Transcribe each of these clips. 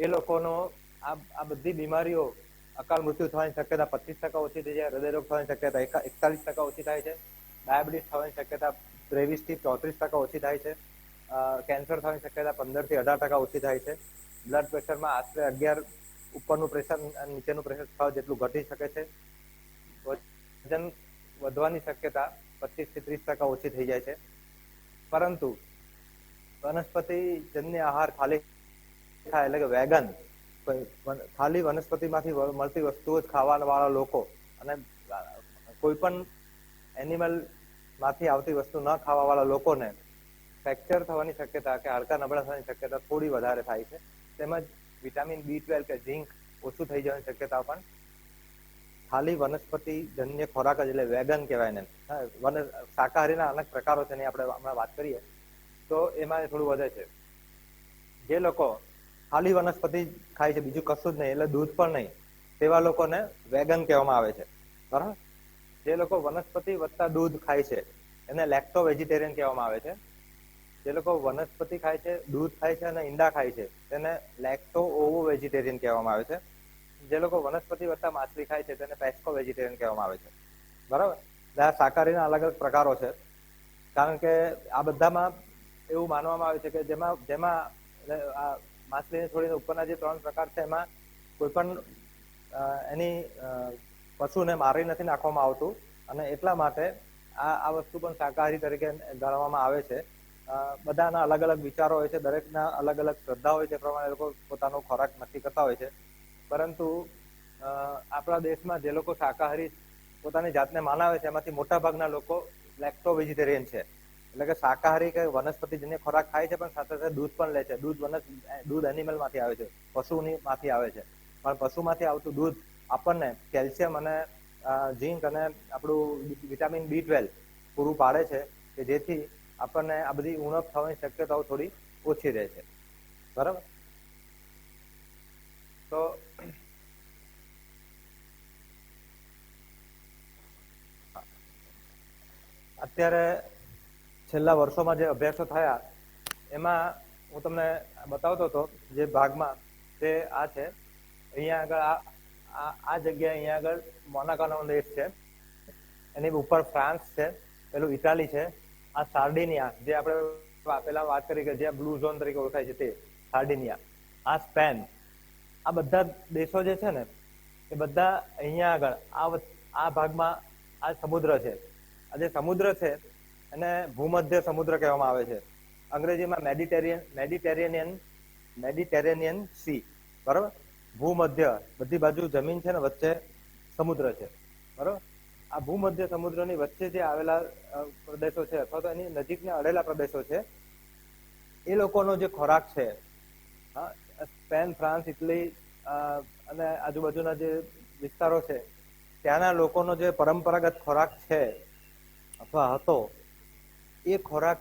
એ લોકોનો આ બધી બીમારીઓ અકાળ મૃત્યુ થવાની શક્યતા 25% ઓછી થઈ જાય, હૃદયરોગ થવાની શક્યતા 41% ઓછી થાય છે, ડાયાબિટીસ થવાની શક્યતા 23 થી 34% ઓછી થાય છે, કેન્સર થવાની શક્યતા 15 થી 18% ઓછી થાય છે, બ્લડ પ્રેશરમાં આશરે 11 ઉપરનું પ્રેશર અને નીચેનું પ્રેશર 6 જેટલું ઘટી શકે છે, વજન વધવાની શક્યતા 25 થી 30% ઓછી થઈ જાય છે. પરંતુ વનસ્પતિજન્ય આહાર ખાલી ખાય એટલે કે વેગન, ખાલી વનસ્પતિમાંથી મળતી વસ્તુઓ જ ખાવા વાળા લોકો અને કોઈ પણ એનિમલ માંથી આવતી વસ્તુ ન ખાવા વાળા લોકોને ફ્રેક્ચર થવાની શક્યતા કે હાડકા નબળા થવાની શક્યતા થોડી વધારે થાય છે. તેમજ વિટામિન B12 કે ઝીંક ઓછું થઈ જવાની શક્યતા પણ ખાલી વનસ્પતિજન્ય ખોરાક જ એટલે વેગન કહેવાય ને. શાકાહારીના અનેક પ્રકારો છે એની આપણે હમણાં વાત કરીએ તો એમાં થોડું વધે છે. જે લોકો ખાલી વનસ્પતિ ખાય છે, બીજું કશું જ નહીં એટલે દૂધ પણ નહીં, તેવા લોકોને વેગન કહેવામાં આવે છે. બરાબર. જે લોકો વનસ્પતિ વત્તા દૂધ ખાય છે એને લેક્ટો વેજીટેરિયન કહેવામાં આવે છે. જે લોકો વનસ્પતિ ખાય છે, દૂધ ખાય છે અને ઈંડા ખાય છે તેને લેક્ટો ઓવો વેજીટેરિયન કહેવામાં આવે છે. જે લોકો વનસ્પતિ વત્તા માછલી ખાય છે તેને પેસ્કો વેજીટેરિયન કહેવામાં આવે છે. બરાબર. આ શાકાહારીના અલગ અલગ પ્રકારો છે, કારણ કે આ બધામાં એવું માનવામાં આવે છે કે જેમાં આ માછલીને છોડીને ઉપરના જે 3 પ્રકાર છે એમાં કોઈ પણ એની પશુને મારી નથી નાખવામાં આવતું અને એટલા માટે આ વસ્તુ પણ શાકાહારી તરીકે ગણવામાં આવે છે. બધાના અલગ અલગ વિચારો હોય છે, દરેકના અલગ અલગ શ્રદ્ધા હોય છે, પ્રમાણે લોકો પોતાનો ખોરાક નક્કી કરતા હોય છે. પરંતુ આપણા દેશમાં જે લોકો શાકાહારી પોતાની જાતને માનાવે છે એમાંથી મોટા ભાગના લોકો લેક્ટો વેજીટેરિયન છે. એટલે કે શાકાહારી કે વનસ્પતિજન્ય ખોરાક ખાય છે પણ સાથે સાથે દૂધ પણ લે છે. દૂધ એનિમલ માંથી આવે છે, પશુની માંથી આવે છે, પણ પશુમાંથી આવતું દૂધ આપણને કેલ્શિયમ અને ઝીંક અને આપણું વિટામિન B12 પૂરું પાડે છે કે જેથી આપણને આ બધી ઉણપ થવાની શક્યતાઓ થોડી ઓછી રહે છે. બરાબર. તો અત્યારે છેલ્લા વર્ષોમાં જે અભ્યાસો થયા એમાં હું તમને બતાવતો હતો જે ભાગમાં તે આ છે. અહીંયા આગળ આ જગ્યા અહીંયા આગળ મોનાકોનો દેશ છે, એની ઉપર ફ્રાન્સ છે, પેલું ઇટાલી છે, આ સાર્ડિનિયા જે આપણે પેલા વાત કરી કે જ્યાં બ્લુ ઝોન તરીકે ઓળખાય છે તે સાર્ડિનિયા, આ સ્પેન, આ બધા દેશો જે છે ને એ બધા અહીંયા આગળ આ ભાગમાં આ સમુદ્ર છે. આ જે સમુદ્ર છે એને ભૂમધ્ય સમુદ્ર કહેવામાં આવે છે. અંગ્રેજીમાં મેડિટેરેનિયન સી. બરોબર. ભૂમધ્ય, બધી બાજુ જમીન છે ને વચ્ચે સમુદ્ર છે. બરોબર. આ ભૂમધ્ય સમુદ્રની વચ્ચે જે આવેલા પ્રદેશો છે અથવા તો એની નજીકના અડેલા પ્રદેશો છે એ લોકોનો જે ખોરાક છે, સ્પેન, ફ્રાન્સ, ઇટલી અને આજુબાજુના જે વિસ્તારો છે ત્યાંના લોકોનો જે પરંપરાગત ખોરાક છે અથવા હતો એ ખોરાક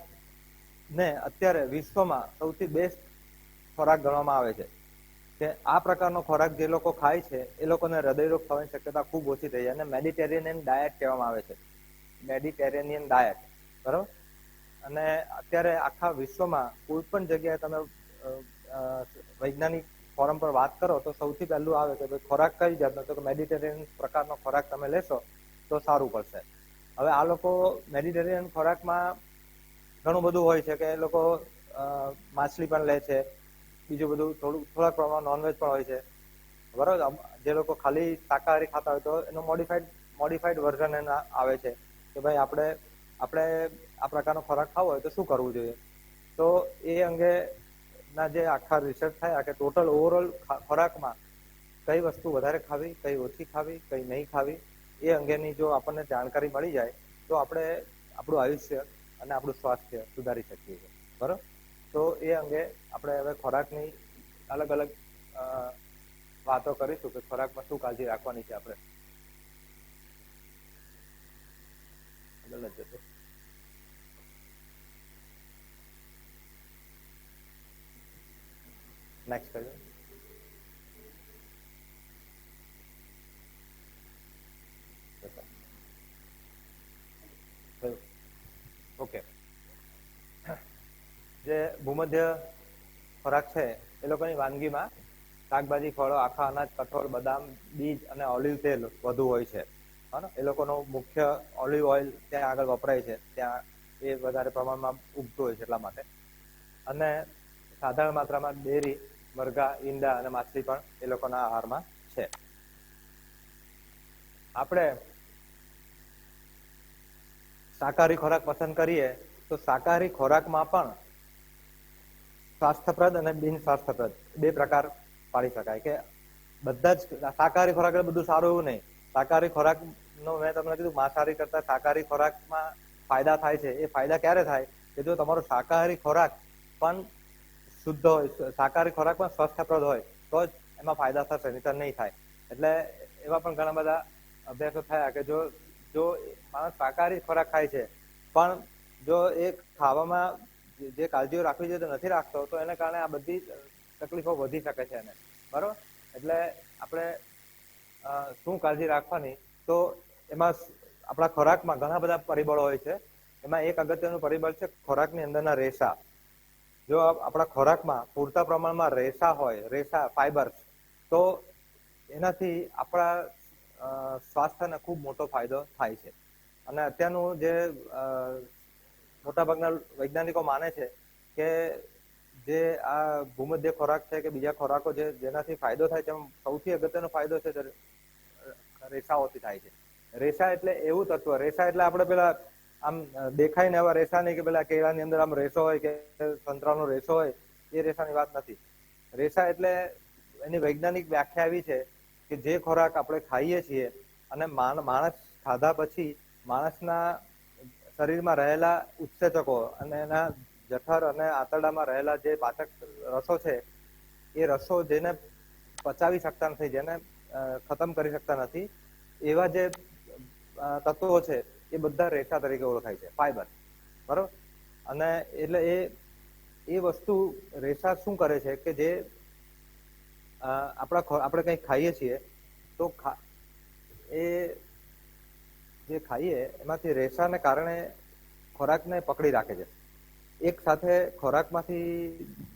ને અત્યારે વિશ્વમાં સૌથી બેસ્ટ ખોરાક ગણવામાં આવે છે. કે આ પ્રકારનો ખોરાક જે લોકો ખાય છે એ લોકોને હૃદયરોગ થવાની શક્યતા ખૂબ ઓછી થઈ જાય અને મેડિટેરિયન ડાયટ કહેવામાં આવે છે. મેડિટેરેનિયન ડાયટ. બરોબર. અને અત્યારે આખા વિશ્વમાં કોઈ પણ જગ્યાએ તમે વૈજ્ઞાનિક ફોરમ પર વાત કરો તો સૌથી પહેલું આવે કે ખોરાક કઈ જાતનો, તો મેડિટેરિયન પ્રકારનો ખોરાક તમે લેશો તો સારું પડશે. હવે આ લોકો મેડિટેરિયન ખોરાકમાં ઘણું બધું હોય છે કે એ લોકો માછલી પણ લે છે, બીજું બધું થોડાક પ્રમાણમાં નોનવેજ પણ હોય છે. બરોબર. જે લોકો ખાલી શાકાહારી ખાતા હોય તો એનું મોડિફાઈડ વર્ઝન એના આવે છે કે ભાઈ આપણે આ પ્રકારનો ખોરાક ખાવો હોય તો શું કરવું જોઈએ. તો એ અંગે ના જે આખા રિસર્ચ થયા કે ટોટલ ઓવરઓલ ખોરાકમાં કઈ વસ્તુ વધારે ખાવી, કઈ ઓછી ખાવી, કઈ નહીં ખાવી, એ અંગેની જો આપણને જાણકારી મળી જાય તો આપણે આપણું આયુષ્ય અને આપણું સ્વાસ્થ્ય સુધારી શકીએ છીએ. બરોબર. તો એ અંગે આપણે હવે ખોરાકની અલગ અલગ વાતો કરીશું કે ખોરાકમાં શું કાળજી રાખવાની છે આપણે. નેક્સ્ટ કરીએ. ઓકે. જે ભૂમધ્ય ખોરાક છે એ લોકોની વાનગીમાં શાકભાજી, ફળો, આખા અનાજ, કઠોળ, બદામ, બીજ અને ઓલિવ તેલ વધુ હોય છે. એ લોકોનો મુખ્ય ઓલિવ ઓઇલ ત્યાં આગળ વપરાય છે, ત્યાં એ વધારે પ્રમાણમાં ઉગતું હોય છે એટલા માટે. અને સાધારણ માત્રામાં ડેરી, મરઘા, ઈંડા અને માછલી પણ એ લોકોના આહારમાં છે. આપણે શાકાહારી ખોરાક પસંદ કરીએ તો શાકાહારી ખોરાકમાં પણ સ્વાસ્થ્યપ્રદ અને બિન સ્વાસ્થ્યપ્રદ બે પ્રકાર પાડી શકાય. કે બધા જ શાકાહારી ખોરાક એટલે બધું સારું એવું નહીં. શાકાહારી ખોરાકનો મેં તમને કીધું માંસાહારી કરતા શાકાહારી ખોરાકમાં ફાયદા થાય છે. એ ફાયદા ક્યારે થાય કે જો તમારો શાકાહારી ખોરાક પણ શુદ્ધ હોય, શાકાહારી ખોરાક પણ સ્વાસ્થ્યપ્રદ હોય તો જ એમાં ફાયદા થશે, નહીંતર નહીં થાય. એટલે એવા પણ ઘણા બધા અભ્યાસો થયા કે જો માણસ શાકાહારી ખોરાક ખાય છે પણ જો એ ખાવામાં જે કાળજીઓ રાખવી જોઈએ તો નથી રાખતો તો એને કારણે આ બધી તકલીફો વધી શકે છે એને. બરોબર? એટલે આપણે શું કાળજી રાખવાની, તો એમાં આપણા ખોરાકમાં ઘણા બધા પરિબળો હોય છે. એમાં એક અગત્યનું પરિબળ છે ખોરાકની અંદરના રેસા. જો આપણા ખોરાકમાં પૂરતા પ્રમાણમાં રેસા હોય, રેસા, ફાઈબર્સ, તો એનાથી આપણા સ્વાસ્થ્યને ખૂબ મોટો ફાયદો થાય છે. અને અત્યારનું જે મોટાભાગના વૈજ્ઞાનિકો માને છે કે જે આ ભૂમધ્ય ખોરાક છે કે બીજા ખોરાકો જેનાથી ફાયદો થાય છે, એમાં સૌથી અગત્યનો ફાયદો છે રેસાઓથી થાય છે. રેસા એટલે એવું તત્વ, રેસા એટલે આપણે પેલા આમ દેખાય ને એવા રેસા નહીં કે પેલા કેળાની અંદર આમ રેસો હોય કે સંતરાનો રેસો હોય, એ રેસાની વાત નથી. રેસા એટલે એની વૈજ્ઞાનિક વ્યાખ્યા એવી છે કે જે ખોરાક આપણે ખાઈએ છીએ અને માણસ ખાધા પછી માણસના શરીરમાં રહેલા ઉત્સેચકો અને એના જઠર અને આંતરડામાં રહેલા જે પાચક રસો છે, એ રસો જેને પચાવી શકતા નથી, જેને ખતમ કરી શકતા નથી, એવા જે તત્વો છે એ બધા રેસા તરીકે ઓળખાય છે, ફાઈબર. બરોબર? અને એટલે એ વસ્તુ રેસા શું કરે છે કે જે આપણે કંઈક ખાઈએ છીએ તો એ જે ખાઈએ એમાંથી રેસાને કારણે ખોરાકને પકડી રાખે છે. એક સાથે ખોરાકમાંથી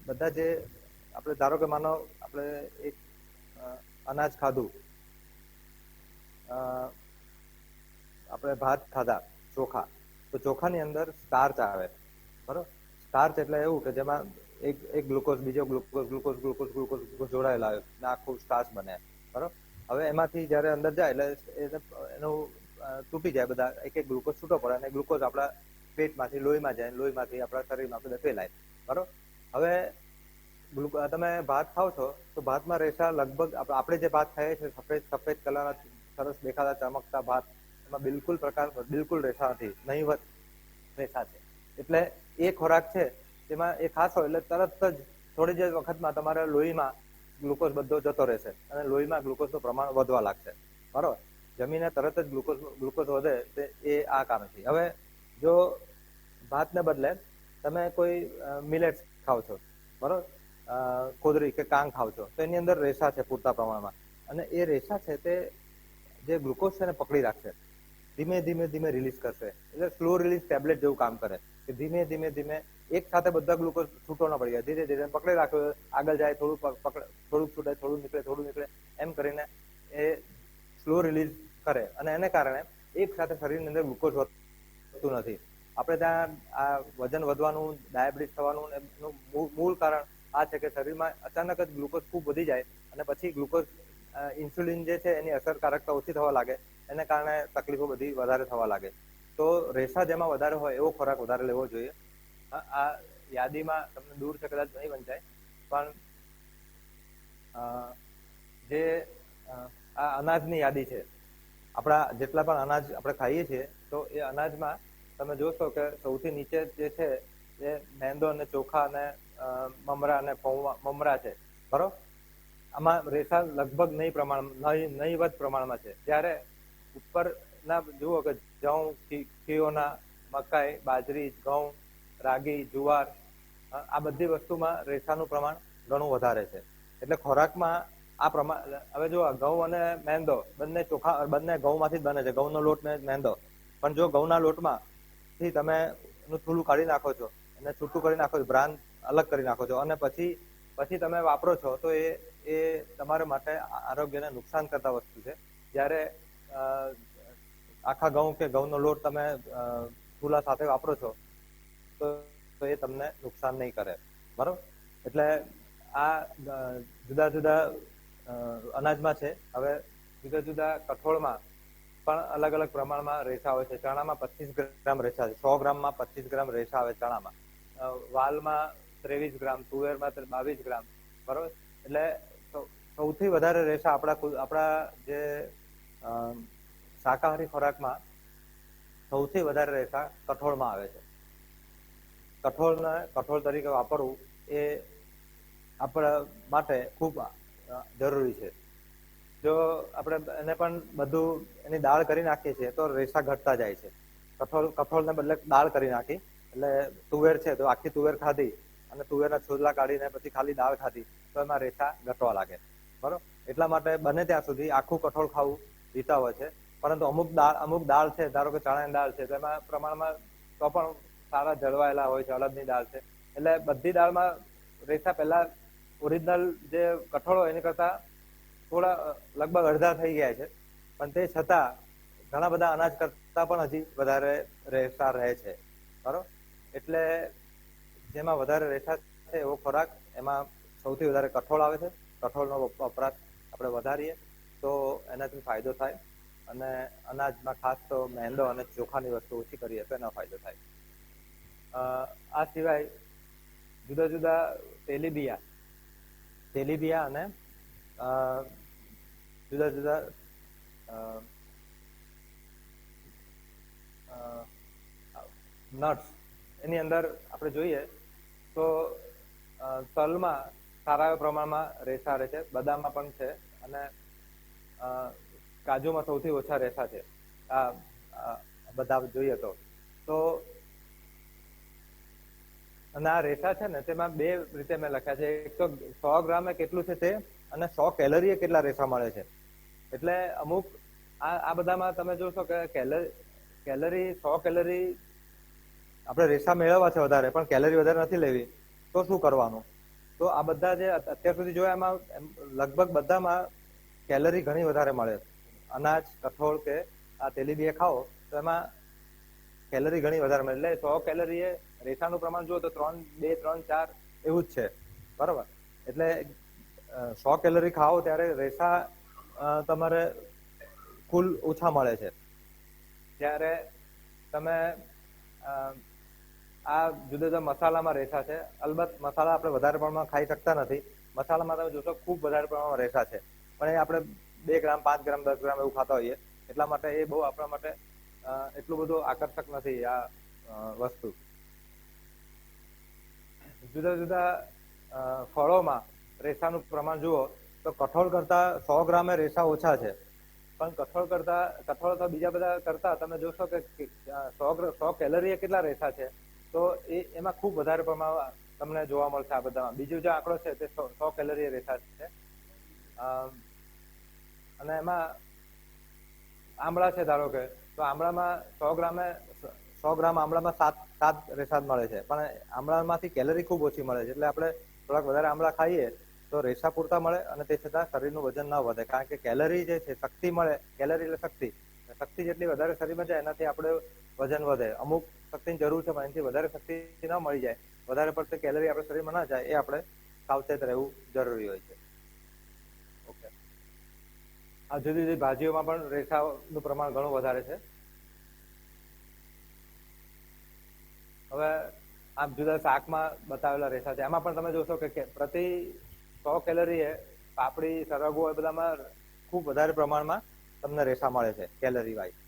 બધા જે આપણે ધારો કે માનો આપણે એક અનાજ ખાધું, આપણે ભાત ખાધા, ચોખા, તો ચોખાની અંદર સ્ટાર્ચ આવે. બરોબર? સ્ટાર્ચ એટલે એવું કે જેમાં એક ગ્લુકોઝ, બીજો ગ્લુકોઝ જોડાયેલા હોય ને આખું સ્ટાર્ચ બને. બરોબર? હવે એમાંથી જયારે અંદર જાય એટલે એનું તૂટી જાય, બધા એક એક ગ્લુકોઝ છૂટો પડે અને ગ્લુકોઝ આપણા પેટમાંથી લોહીમાં જાય, લોહીમાંથી આપણા શરીરમાં આપણે ફેલાય. બરોબર? હવે તમે ભાત ખાવ છો તો ભાતમાં રેસા લગભગ આપણે જે ભાત ખાઈએ છીએ સફેદ કલરના સરસ દેખાતા ચમકતા ભાત, એમાં બિલકુલ રેસા નથી, નહીવત રેસા છે. એટલે એ ખોરાક છે તેમાં એ ખાશો એટલે તરત જ થોડી જ વખતમાં તમારા લોહીમાં ગ્લુકોઝ બધો જતો રહેશે અને લોહીમાં ગ્લુકોઝનું પ્રમાણ વધવા લાગશે. બરોબર? જમીને તરત જ ગ્લુકોઝ વધે એ આ કારણથી. હવે જો ભાતને બદલે તમે કોઈ મિલેટ્સ ખાવ છો, બરોબર, કોદરી કે કાંગ ખાવ છો, તો એની અંદર રેસા છે પૂરતા પ્રમાણમાં, અને એ રેસા છે તે જે ગ્લુકોઝ છે એને પકડી રાખશે, ધીમે ધીમે રિલીઝ કરશે. એટલે સ્લો રિલીઝ ટેબ્લેટ જેવું કામ કરે કે ધીમે ધીમે એક સાથે બધા ગ્લુકોઝ છૂટો ના પડી જાય, ધીરે ધીરે પકડી રાખ્યો, આગળ જાય, થોડુંક છૂટે, થોડું નીકળે, એમ કરીને એ સ્લો રિલીઝ કરે અને એને કારણે એક સાથે શરીરની અંદર ગ્લુકોઝ વધતું નથી. આપણે ત્યાં આ વજન વધવાનું, ડાયાબિટીસ થવાનું એનું મૂળ કારણ આ છે કે શરીરમાં અચાનક જ ગ્લુકોઝ ખૂબ વધી જાય અને પછી ગ્લુકોઝ ઇન્સ્યુલિન જે છે એની અસરકારકતા ઓછી થવા લાગે, એને કારણે તકલીફો બધી વધારે થવા લાગે. તો રેસા જેમાં વધારે હોય એવો ખોરાક વધારે લેવો જોઈએ. આ યાદીમાં તમને દૂર છે કદાચ નહીં વંચાય, પણ જે આ અનાજની યાદી છે, આપણા જેટલા પણ અનાજ આપણે ખાઈએ છીએ તો એ અનાજમાં તમે જોશો કે સૌથી નીચે જે છે એ મેંદો અને ચોખા અને મમરા અને મમરા છે. બરોબર? આમાં રેસા લગભગ નહીવત પ્રમાણમાં છે. જ્યારે ઉપરના જુઓ કે જઉં, ખીઓના, મકાઈ, બાજરી, ઘઉં, રાગી, જુવાર, આ બધી વસ્તુમાં રેસાનું પ્રમાણ ઘણું વધારે છે. એટલે ખોરાકમાં આ પ્રમાણ, હવે જો ઘઉં અને મેંદો બંને ઘઉંમાંથી જ બને છે, ઘઉંનો લોટ ને મેંદો. પણ જો ઘઉંના લોટમાં થી તમે એનું થૂલું કાઢી નાખો છો અને છૂટું કરી નાખો છો, બ્રાન અલગ કરી નાખો છો અને પછી તમે વાપરો છો તો એ તમારા માટે આરોગ્યને નુકસાન કરતા વસ્તુ છે. જ્યારે આખા ઘઉં કે ઘઉંનો લોટ તમે ચૂલા સાથે વાપરો છો તો એ તમને નુકસાન નહીં કરે, બરોબર. એટલે આ જુદા જુદા અનાજમાં છે. હવે જુદા જુદા કઠોળમાં પણ અલગ અલગ પ્રમાણમાં રેસા હોય છે. ચણામાં 25 ગ્રામ રેસા છે, 100 ગ્રામમાં 25 ગ્રામ રેસા આવે ચણામાં, વાલમાં 23 ગ્રામ, તુવેરમાં 22 ગ્રામ, બરોબર. એટલે સૌથી વધારે રેસા આપણા જે શાકાહારી ખોરાકમાં સૌથી વધારે રેસા કઠોળમાં આવે છે. કઠોળ તરીકે વાપરવું એ આપણા માટે ખૂબ જરૂરી છે. જો આપણે એને પણ બધું એની દાળ કરી નાખીએ છીએ તો રેસા ઘટતા જાય છે. કઠોળને બદલે દાળ કરી નાખી એટલે તુવેર છે તો આખી તુવેર ખાધી અને તુવેરના છોડલા કાઢીને પછી ખાલી દાળ ખાધી તો એમાં રેસા ઘટવા લાગે, બરોબર. એટલા માટે બને ત્યાં સુધી આખું કઠોળ ખાવું હિતાવહ છે. પરંતુ અમુક દાળ છે, ધારો કે ચણાની દાળ છે, તો એમાં પ્રમાણમાં તો પણ સારા જળવાયેલા હોય છે, અડદની દાળ છે. એટલે બધી દાળમાં રેસા પહેલા ઓરિજિનલ જે કઠોળ હોય એની કરતા થોડા લગભગ અડધા થઈ ગયા છે, પણ તે છતાં ઘણા બધા અનાજ કરતા પણ હજી વધારે રેસા રહે છે, બરોબર. એટલે જેમાં વધારે રેસા છે એવો ખોરાક એમાં સૌથી વધારે કઠોળ આવે છે. કઠોળનો વપરાશ આપણે વધારીએ તો એનાથી ફાયદો થાય, અને અનાજમાં ખાસ તો મેંદો અને ચોખાની વસ્તુ ઓછી કરીએ તો એનો ફાયદો થાય. આ સિવાય જુદા જુદા તેલીબિયા અને જુદા જુદા નટ્સ એની અંદર આપણે જોઈએ તો તલમાં સારા પ્રમાણમાં રેસા રહે છે, બદામમાં પણ છે, અને કાજુમાં સૌથી ઓછા રેસા છે. બધા જોઈએ તો અને આ રેસા છે ને તેમાં બે રીતે મેં લખ્યા છે. એક તો 100 ગ્રામે કેટલું છે તે, અને 100 કેલરીએ કેટલા રેસા મળે છે. એટલે અમુક આ બધામાં તમે જોશો કે કેલરી 100 કેલરી આપણે રેસા મેળવવા છે વધારે, પણ કેલરી વધારે નથી લેવી તો શું કરવાનું? તો આ બધા જે અત્યાર સુધી જોયા એમાં લગભગ બધામાં કેલરી ઘણી વધારે મળે. અનાજ, કઠોળ કે આ તેલીબિયા ખાઓ તો એમાં કેલરી ઘણી વધારે મળે. એટલે 100 કેલરી રેસાનું પ્રમાણ જુઓ તો 2, 3, 4 એવું જ છે, બરોબર. એટલે 100 કેલરી ખાઓ ત્યારે રેસા તમારે કુલ ઓછા મળે છે. ત્યારે તમે આ જુદા જુદા મસાલામાં રેસા છે. અલબત્ત મસાલા આપણે વધારે પ્રમાણમાં ખાઈ શકતા નથી. મસાલામાં તમે જોશો ખૂબ વધારે પ્રમાણમાં રેસા છે, પણ એ આપણે 2 ગ્રામ, 5 ગ્રામ, 10 ગ્રામ એવું ખાતા હોઈએ, એટલા માટે એ બહુ આપણા માટે એટલું બધું આકર્ષક નથી આ વસ્તુ. જુદા જુદા ફળોમાં રેસાનું પ્રમાણ જુઓ તો કઠોળ કરતા 100 ગ્રામે રેસા ઓછા છે, પણ કઠોળ તો બીજા બધા કરતા તમે જોશો કે 100 કેલરીએ કેટલા રેસા છે, તો એમાં ખૂબ વધારે પ્રમાણમાં તમને જોવા મળશે આ બધામાં. બીજું જે આંકડો છે તે 100 કેલરીએ રેસા છે. અને એમાં આમળા છે ધારો કે, તો આમળામાં 100 ગ્રામ આમળામાં 7 રેસા મળે છે, પણ આમળામાંથી કેલરી ખૂબ ઓછી મળે છે. એટલે આપણે થોડાક વધારે આમળા ખાઈએ તો રેસા પૂરતા મળે, અને તે છતાં શરીરનું વજન ન વધે. કારણ કે કેલરી જે છે, શક્તિ મળે, કેલરી એટલે શક્તિ જેટલી વધારે શરીરમાં જાય એનાથી આપણે વજન વધે. અમુક શક્તિની જરૂર છે પણ એનાથી વધારે શક્તિ ન મળી જાય, વધારે પડતી કેલરી આપણા શરીરમાં ના જાય, એ આપણે સાવચેત રહેવું જરૂરી હોય છે. ઓકે. આ જુદી જુદી ભાજીઓમાં પણ રેસાનું પ્રમાણ ઘણું વધારે છે. હવે આ જુદા શાકમાં બતાવેલા રેસા છે, એમાં પણ તમે જોશો કે પ્રતિ 100 કેલરીએ પાપડી, સરગવો એ બધામાં ખૂબ વધારે પ્રમાણમાં તમને રેસા મળે છે કેલરી વાઇઝ.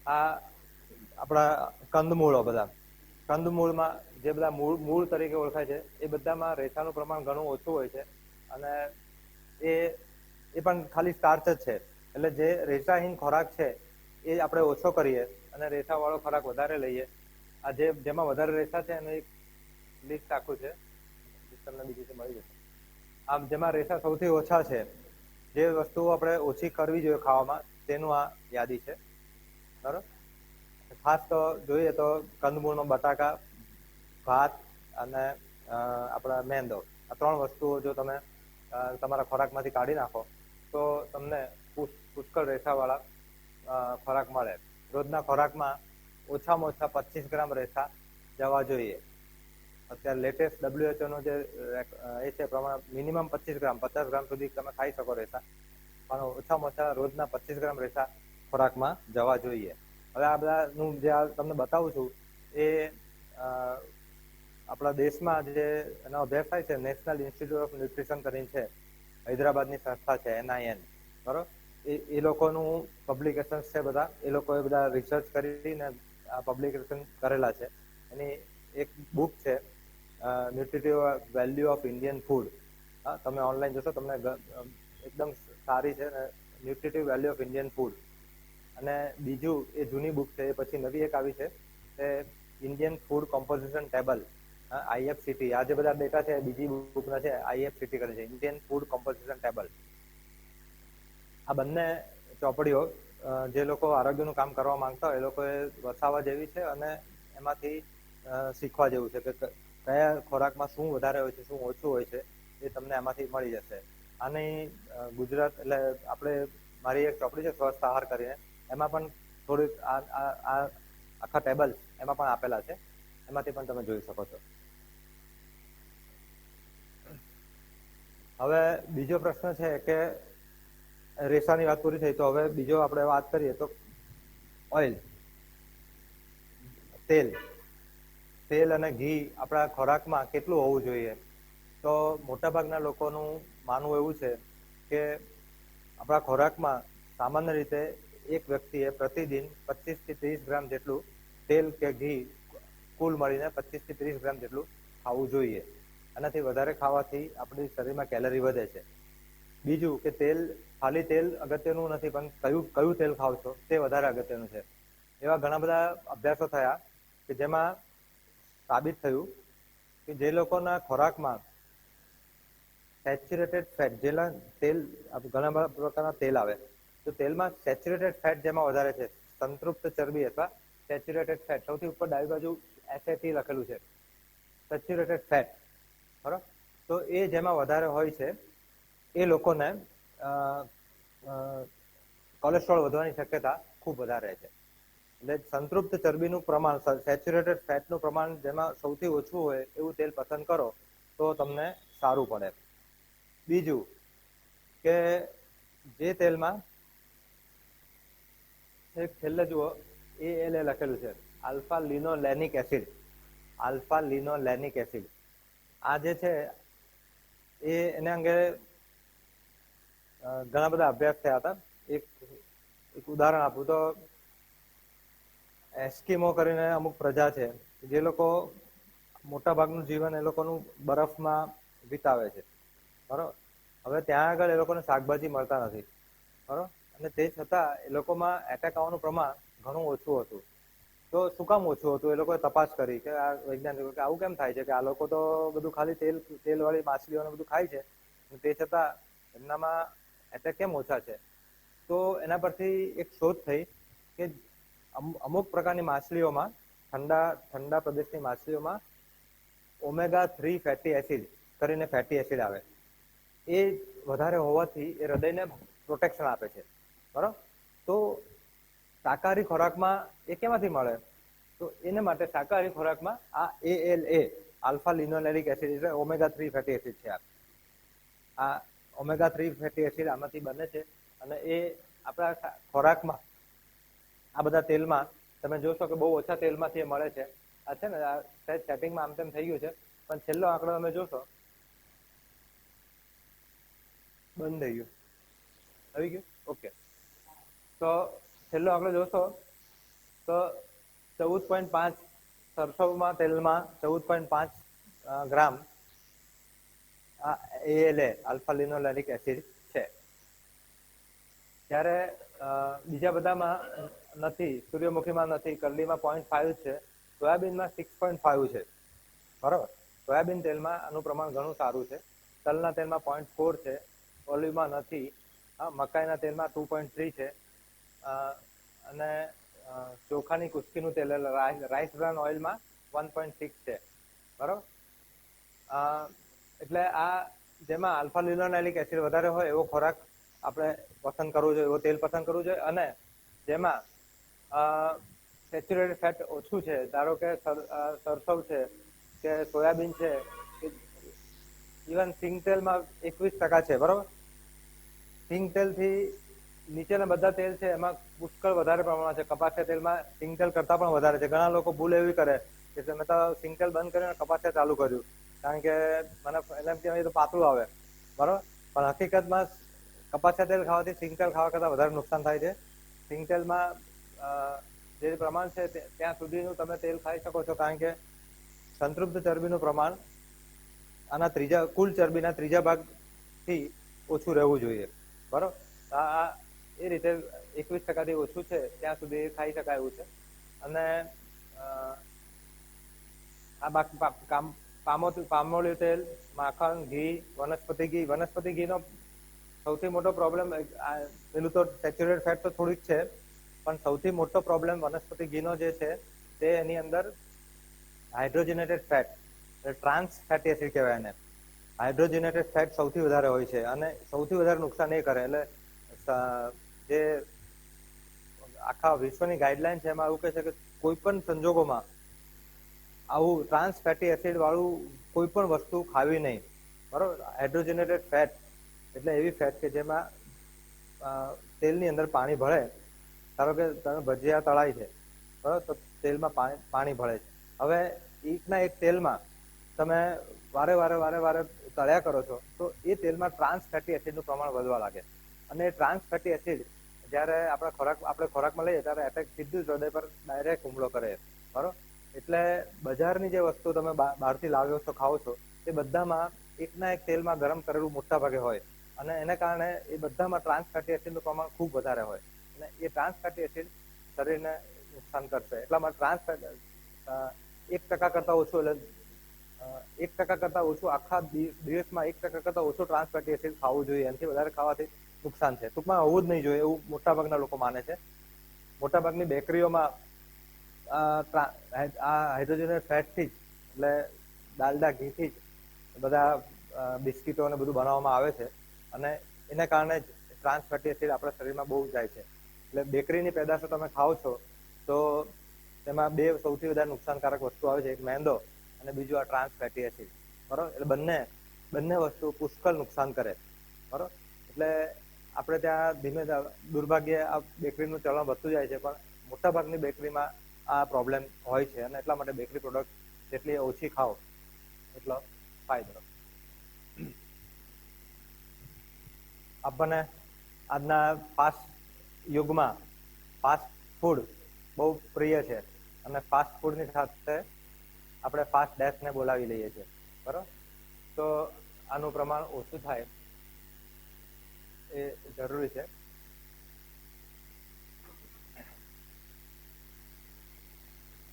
આ આપણા કંદમૂળમાં જે બધા મૂળ તરીકે ઓળખાય છે એ બધામાં રેસાનું પ્રમાણ ઘણું ઓછું હોય છે, અને એ પણ ખાલી સ્ટાર્ચ જ છે. એટલે જે રેસાહીન ખોરાક છે એ આપણે ઓછો કરીએ અને રેસાવાળો ખોરાક વધારે લઈએ. આ જેમાં વધારે રેસા છે એનું એક લિસ્ટ આખું છે, તમને બીજી મળી જશે. આમ જેમાં રેસા સૌથી ઓછા છે, જે વસ્તુઓ આપણે ઓછી કરવી જોઈએ ખાવામાં, તેનું આ યાદી છે, બરોબર. ખાસ તો જોઈએ તો કંદમૂળમાં બટાકા, ભાત અને આપણા મેંદો, આ 3 વસ્તુઓ જો તમે તમારા ખોરાકમાંથી કાઢી નાખો તો તમને પુષ્કળ રેસાવાળા ખોરાક મળે. રોજના ખોરાકમાં ઓછામાં ઓછા 25 ગ્રામ રેસા જવા જોઈએ. અત્યારે લેટેસ્ટ WHO નો જે એ છે પ્રમાણે મિનિમમ 25 ગ્રામ, 50 ગ્રામ સુધી તમે ખાઈ શકો રેસા, પણ ઓછામાં ઓછા રોજના 25 ગ્રામ રેસા ખોરાકમાં જવા જોઈએ. હવે આ બધાનું જે તમને બતાવું છું એ આપણા દેશમાં જે એનો અભ્યાસ થાય છે, નેશનલ ઇન્સ્ટિટ્યૂટ ઓફ ન્યુટ્રિશન કરીને છે, હૈદરાબાદની સંસ્થા છે NIN, બરોબર. એ લોકોનું પબ્લિકેશન છે બધા, એ લોકોએ બધા રિસર્ચ કરીને આ પબ્લિકેશન કરેલા છે. એની એક બુક છે nutritive value of Indian food. તમે ઓનલાઈન જોશો તમને એકદમ સારી છે, nutritive value of Indian food. અને બીજું એ જૂની બુક છે, એ પછી નવી એક આવી છે એ Indian food composition table, IFCT. આ જે બધા ડેટા છે બીજી બુકના છે, IFCT કરે છે, ઇન્ડિયન ફૂડ કોમ્પોઝિશન ટેબલ. આ બંને ચોપડીઓ જે લોકો આરોગ્યનું કામ કરવા માંગતા હોય એ લોકોએ વસાવવા જેવી છે અને એમાંથી શીખવા જેવું છે કે કયા ખોરાકમાં શું વધારે હોય છે, શું ઓછું હોય છે, એ તમને એમાંથી મળી જશે. આની ગુજરાત એટલે આપણે મારી એક ચોપડી છે સ્વસ્થ આહાર કરીને, એમાં પણ થોડીક આ આખા ટેબલ એમાં પણ આપેલા છે, એમાંથી પણ તમે જોઈ શકો છો. હવે બીજો પ્રશ્ન છે કે રેસાની વાત પૂરી થઈ, તો હવે બીજો આપણે વાત કરીએ તો ઓઇલ, તેલ અને ઘી આપણા ખોરાકમાં કેટલું હોવું જોઈએ. તો મોટાભાગના લોકોનું માનવું એવું છે કે આપણા ખોરાકમાં સામાન્ય રીતે એક વ્યક્તિએ પ્રતિદિન 25 થી 30 ગ્રામ જેટલું તેલ કે ઘી કુલ મળીને 25 થી 30 ગ્રામ જેટલું ખાવું જોઈએ. આનાથી વધારે ખાવાથી આપણી શરીરમાં કેલરી વધે છે. બીજું કે ખાલી તેલ અગત્યનું નથી, પણ કયું તેલ ખાવ છો તે વધારે અગત્યનું છે. એવા ઘણા બધા અભ્યાસો થયા કે જેમાં સાબિત થયું કે જે લોકોના ખોરાકમાં સેચ્યુરેટેડ ફેટ, જેના તેલ ઘણા બધા પ્રકારના તેલ આવે, તો તેલમાં સેચ્યુરેટેડ ફેટ જેમાં વધારે છે, સંતૃપ્ત ચરબી અથવા સેચ્યુરેટેડ ફેટ, સૌથી ઉપર ડાબી બાજુ SAT લખેલું છે, સેચ્યુરેટેડ ફેટ, બરાબર. તો એ જેમાં વધારે હોય છે એ લોકોને કોલેસ્ટ્રોલ વધવાની શક્યતા ખૂબ વધારે છે. એટલે સંતૃપ્ત ચરબીનું પ્રમાણ, સેચ્યુરેટેડ ફેટનું પ્રમાણ જેમાં સૌથી ઓછું હોય એવું તેલ પસંદ કરો તો તમને સારું પડે. બીજું કે જે તેલમાં એક છેલ્લે જુઓ ALA લખેલું છે, આલ્ફા લિનોલેનિક એસિડ. આ જે છે એને અંગે ઘણા બધા અભ્યાસ થયા હતા. એક ઉદાહરણ આપું તો એસ્કિમો કરીને અમુક પ્રજા છે, જે લોકો મોટા ભાગનું જીવન એ લોકોનું બરફમાં વિતાવે છે, બરોબર. હવે ત્યાં આગળ એ લોકોને શાકભાજી મળતા નથી, બરોબર, અને તે છતાં એ લોકોમાં એટેક આવવાનું પ્રમાણ ઘણું ઓછું હતું. તો શું કામ ઓછું હતું? એ લોકોએ તપાસ કરી કે આ વૈજ્ઞાનિકો કે આવું કેમ થાય છે કે આ લોકો તો બધું ખાલી તેલવાળી માછલીઓને બધું ખાય છે, તે છતાં એમનામાં એટેક કેમ ઓછા છે? તો એના પરથી એક શોધ થઈ કે અમુક પ્રકારની માછલીઓમાં, ઠંડા પ્રદેશની માછલીઓમાં omega-3 ફેટી એસિડ કરીને ફેટી એસિડ આવે, એ વધારે હોવાથી એ હૃદયને પ્રોટેક્શન આપે છે, બરાબર. તો શાકાહારી ખોરાકમાં એ કેમાંથી મળે? તો એના માટે શાકાહારી ખોરાકમાં આ ALA, આલ્ફા લિનોલેનિક એસિડ એટલે omega-3 ફેટી એસિડ છે. આ omega-3 ફેટી એસિડ આમાંથી બને છે અને એ આપણા ખોરાકમાં આ બધા તેલમાં તમે જોશો કે બહુ ઓછા તેલમાંથી મળે છે. આ છે ને આ સેટિંગમાં આમ તેમ થઈ ગયું છે, પણ છેલ્લો આંકડો તમે જોશો, બંધ થઈ ગયું, આવી ગયું, ઓકે. તો છેલ્લો આંકડો જોશો તો 14.5 સરસવમાં તેલમાં 14.5 ગ્રામ આ ALA, આલ્ફા લિનોલેનિક એસિડ છે. ત્યારે બીજા બધામાં નથી, સૂર્યમુખીમાં નથી, કરડીમાં 0.5 છે, સોયાબીનમાં 6.5 છે, બરાબર. સોયાબીન તેલમાં આનું પ્રમાણ ઘણું સારું છે. તલના તેલમાં 0.4 છે, ઓલિવમાં નથી, મકાઈના તેલમાં 2.3 છે, અને ચોખાની કુસ્કીનું તેલ રાઈસ બ્રાન ઓઇલમાં 1.6 છે. બરોબર. એટલે આ જેમાં આલ્ફા લિનોલેનિક એસિડ વધારે હોય એવો ખોરાક આપણે પસંદ કરવું જોઈએ, એવો તેલ પસંદ કરવું જોઈએ. અને જેમાં સેચ્યુરેટેડ ફેટ ઓછું છે, ધારો કે સરસવ છે કે સોયાબીન છે, ઇવન સિંગ તેલમાં 21% છે. બરોબર. સિંગ તેલથી નીચેના બધા તેલ છે એમાં પુષ્કળ વધારે પ્રમાણમાં છે. કપાસિયા તેલમાં સિંગ તેલ કરતા પણ વધારે છે. ઘણા લોકો ભૂલ એવી કરે કે મેં તો સિંગ તેલ બંધ કરીને કપાસિયા ચાલુ કર્યું, કારણ કે મને એમ કહેવાય તો પાતળું આવે. બરોબર. પણ હકીકતમાં કપાસિયા તેલ ખાવાથી સિંગ તેલ ખાવા કરતા વધારે નુકસાન થાય છે. સિંગ તેલમાં જે પ્રમાણ છે ત્યાં સુધીનું તમે તેલ ખાઈ શકો છો, કારણ કે સંતૃપ્ત ચરબીનું પ્રમાણ આના કુલ ચરબીના 3 ભાગથી ઓછું રહેવું જોઈએ. બરોબર. આ એ રીતે 21%થી ઓછું છે ત્યાં સુધી ખાઈ શકાય એવું છે. અને આ પામોલી તેલ, માખણ, ઘી, વનસ્પતિ ઘીનો સૌથી મોટો પ્રોબ્લેમ, પેલું તો સેચ્યુરેટેડ ફેટ તો થોડીક છે, પણ સૌથી મોટો પ્રોબ્લેમ વનસ્પતિ ઘીનો જે છે તે એની અંદર હાઇડ્રોજનેટેડ ફેટ, ટ્રાન્સ ફેટી એસિડ કહેવાય એને. હાઇડ્રોજનેટેડ ફેટ સૌથી વધારે હોય છે અને સૌથી વધારે નુકસાન એ કરે. એટલે જે આખા વિશ્વની ગાઈડલાઈન છે એમાં એવું કહે છે કે કોઈ પણ સંજોગોમાં આવું ટ્રાન્સ ફેટી એસિડ વાળું કોઈ પણ વસ્તુ ખાવી નહીં. બરોબર. હાઇડ્રોજનેટેડ ફેટ એટલે એવી ફેટ કે જેમાં તેલની અંદર પાણી ભળે. ધારો કે તમે ભજીયા તળાય છે, બરોબર, તો તેલમાં પાણી ભળે છે. હવે એકના એક તેલમાં તમે વારે તળ્યા કરો છો તો એ તેલમાં ટ્રાન્સ ફેટી એસિડનું પ્રમાણ વધવા લાગે. અને એ ટ્રાન્સ ફેટી એસિડ જ્યારે આપણે ખોરાકમાં લઈએ ત્યારે એટેક સીધું જ હૃદય પર ડાયરેક્ટ હુમલો કરે. બરોબર. એટલે બજારની જે વસ્તુ તમે બહારથી લાવ્યો છો, ખાઓ છો, એ બધામાં એકના એક તેલમાં ગરમ કરેલું મોટા ભાગે હોય. અને એને કારણે એ બધામાં ટ્રાન્સ ફેટી એસિડનું પ્રમાણ ખૂબ વધારે હોય. અને એ ટ્રાન્સ ફેટી એસિડ શરીરને નુકસાન કરશે. એટલા માટે 1% કરતા ઓછું, એટલે 1% કરતા ઓછું આખા દિવસમાં 1% કરતા ઓછું ટ્રાન્સ ફેટી એસિડ ખાવું જોઈએ. એનાથી વધારે ખાવાથી નુકસાન છે. ટૂંકમાં હોવું જ નહીં જોઈએ એવું મોટાભાગના લોકો માને છે. મોટાભાગની બેકરીઓમાં આ હાઇડ્રોજનેટેડ ફેટથી જ, એટલે ડાલડા ઘીથી જ બધા બિસ્કીટો અને બધું બનાવવામાં આવે છે. અને એને કારણે જ ટ્રાન્સ ફેટી એસિડ આપણા શરીરમાં બહુ જાય છે. એટલે બેકરીની પેદાશો તમે ખાઓ છો તો તેમાં બે સૌથી વધારે નુકસાનકારક વસ્તુ આવે છે, એક મેંદો અને બીજું આ ટ્રાન્સ ફેટી એસિડ. બરોબર. એટલે બંને વસ્તુ પુષ્કળ નુકસાન કરે. બરોબર. એટલે આપણે ત્યાં દુર્ભાગ્યે આ બેકરીનું ચલણ વધતું જાય છે, પણ મોટાભાગની બેકરીમાં આ પ્રોબ્લેમ હોય છે. અને એટલા માટે બેકરી પ્રોડક્ટ જેટલી ઓછી ખાઓ એટલો ફાયદો. આપણને આજના ફાસ્ટ યુગમાં ફાસ્ટ ફૂડ બહુ પ્રિય છે. અને ફાસ્ટ ફૂડની સાથે આપણે ફાસ્ટ ડેથને બોલાવી લઈએ છીએ. બરોબર. તો આનું પ્રમાણ ઓછું થાય એ જરૂરી છે.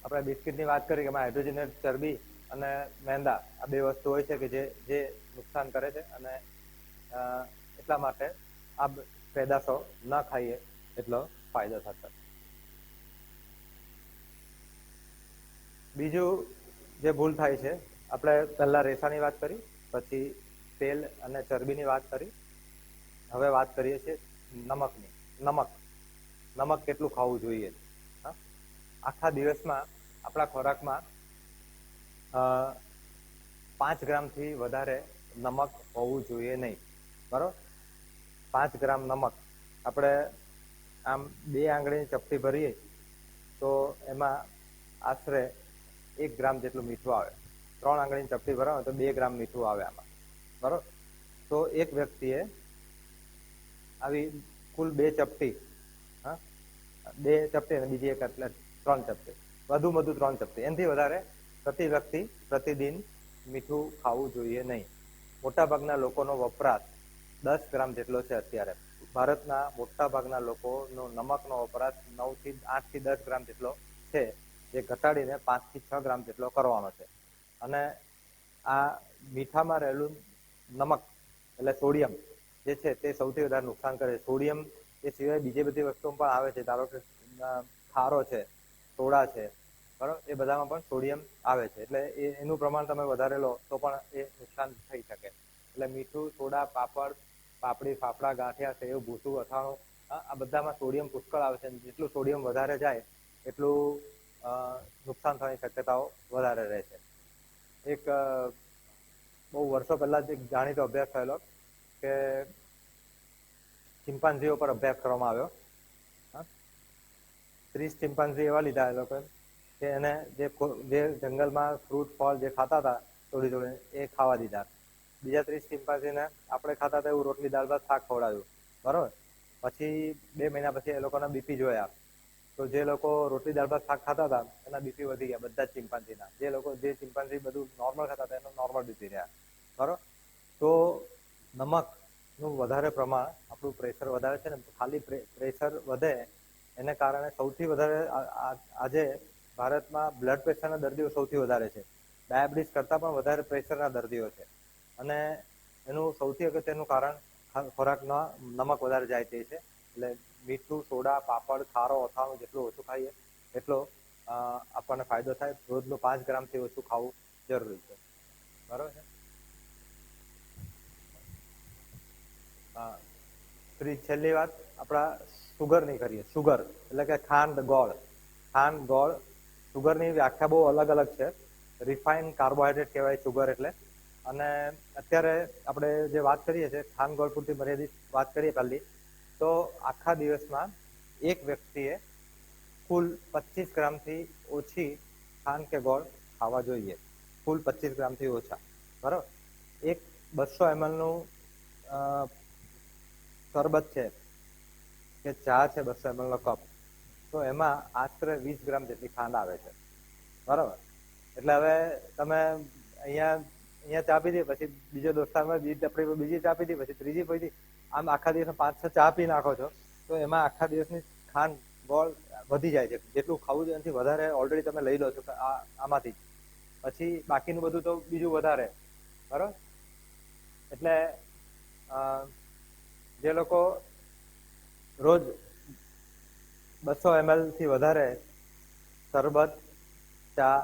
આપણે બિસ્કિટની વાત કરી કે એમાં હાઇડ્રોજનેટેડ ચરબી અને મેંદા, આ બે વસ્તુ હોય છે કે જે નુકસાન કરે છે. અને એટલા માટે આ પેદાશો ન ખાઈએ એટલો ફાયદો થશે. બીજું જે ભૂલ થાય છે, આપણે પહેલા રેસાની વાત કરી, પછી તેલ અને ચરબીની વાત કરી, હવે વાત કરીએ છીએ નમકની. નમક કેટલું ખાવું જોઈએ? આખા દિવસમાં આપણા ખોરાકમાં 5 ગ્રામથી વધારે નમક હોવું જોઈએ નહીં. બરોબર. 5 ગ્રામ નમક આપણે આમ 2 આંગળીની ચપટી ભરીએ તો એમાં આશરે 1 ગ્રામ જેટલું મીઠું આવે. 3 આંગળીની ચપટી ભરાવો તો 2 ગ્રામ મીઠું આવે આમાં. બરોબર. તો એક વ્યક્તિએ આવી કુલ 2 ચપટી, 2 ચપટી અને બીજી એક એટલે 3 ચપટી, વધુ 3 ચપટી, એનાથી વધારે પ્રતિ વ્યક્તિ પ્રતિદિન મીઠું ખાવું જોઈએ નહીં. મોટાભાગના લોકોનો વપરાશ 10 ગ્રામ જેટલો છે. અત્યારે ભારતના મોટાભાગના લોકોનો નમકનો વપરાશ 8 થી 10 ગ્રામ જેટલો છે, જે ઘટાડીને 5 થી 6 ગ્રામ જેટલો કરવાનો છે. અને આ મીઠામાં રહેલું નમક એટલે સોડિયમ જે છે તે સૌથી વધારે નુકસાન કરે છે. સોડિયમ એ સિવાય બીજી બધી વસ્તુઓ પણ આવે છે. ધારો કે ખારો છે, સોડા છે, બરાબર, એ બધામાં પણ સોડિયમ આવે છે. એટલે એનું પ્રમાણ તમે વધારે લો તો પણ એ નુકસાન થઈ શકે. એટલે મીઠું, સોડા, પાપડ, પાપડી, ફાફડા, ગાંઠિયા, સેવ, ભૂસું, અથાણું, આ બધામાં સોડિયમ પુષ્કળ આવે છે. જેટલું સોડિયમ વધારે જાય એટલું નુકસાન થવાની શક્યતાઓ વધારે રહે છે. એક બહુ વર્ષો પહેલા જ એક જાણીતો અભ્યાસ થયેલો કે ચિમ્પાન્ઝીઓ પર અભ્યાસ કરવામાં આવ્યો. 30 ચિમ્પાન્ઝી એવા લીધા એ લોકોએ કે એને જે જંગલમાં ફ્રૂટ ફળ જે ખાતા હતા થોડી થોડી એ ખાવા દીધા. બીજા 30 ચિમ્પાન્ઝીને આપણે ખાતા હતા એવું રોટલી દાળ ભાત શાક ખવડાવ્યું. બરોબર, પછી 2 મહિના પછી એ લોકોના બીપી જોયા તો જે લોકો રોટલી દાળ ભાત શાક ખાતા હતા એના બીપી વધી ગયા, બધા જ ચિમ્પાન્ઝીના. જે ચિમ્પાન્ઝી બધું નોર્મલ ખાતા હતા એનું નોર્મલ બીપી રહ્યા. બરોબર, તો નમકનું વધારે પ્રમાણ આપણું પ્રેશર વધારે છે ને. ખાલી પ્રેશર વધે એને કારણે સૌથી વધારે આજે ભારતમાં બ્લડ પ્રેશરના દર્દીઓ સૌથી વધારે છે. ડાયાબિટીસ કરતાં પણ વધારે પ્રેશરના દર્દીઓ છે. અને એનું સૌથી અગત્યનું કારણ ખોરાકમાં નમક વધારે જાય તે છે. એટલે મીઠું, સોડા, પાપડ, ખારો, અથાણું જેટલું ઓછું ખાઈએ એટલો આપણને ફાયદો થાય. રોજનું 5 ગ્રામથી ઓછું ખાવું જરૂરી છે. બરોબર છે. છેલ્લી વાત આપણા સુગરની કરીએ. સુગર એટલે કે ખાંડ, ગોળ. ખાંડ, ગોળ, સુગરની વ્યાખ્યા બહુ અલગ અલગ છે. રિફાઇન કાર્બોહાઈડ્રેટ કહેવાય સુગર એટલે. અને અત્યારે આપણે જે વાત કરીએ છીએ ખાંડ ગોળ પૂરતી મર્યાદિત વાત કરીએ પહેલી, તો આખા દિવસમાં એક વ્યક્તિએ કુલ 25 ગ્રામથી ઓછી ખાંડ કે ગોળ ખાવા જોઈએ. કુલ 25 ગ્રામથી ઓછા. બરાબર, એક 200 mlનું શરબત છે કે ચા છે 200 mlનો કપ, તો એમાં આશરે 20 ગ્રામ જેટલી ખાંડ આવે છે. બરાબર, એટલે હવે તમે અહીંયા ચા પીધી, પછી બીજો દોસ્તારમાં બીજી ચા પીધી, પછી ત્રીજી પીધી, આમ આખા દિવસમાં 5-6 ચા પી નાખો છો તો એમાં આખા દિવસની ખાંડ ગોળ વધી જાય છે. જેટલું ખાવું છે એનાથી વધારે ઓલરેડી તમે લઈ લો છો આમાંથી. પછી બાકીનું બધું તો બીજું વધારે. બરાબર, એટલે જે લોકો રોજ 200 ml થી વધારે શરબત, ચા,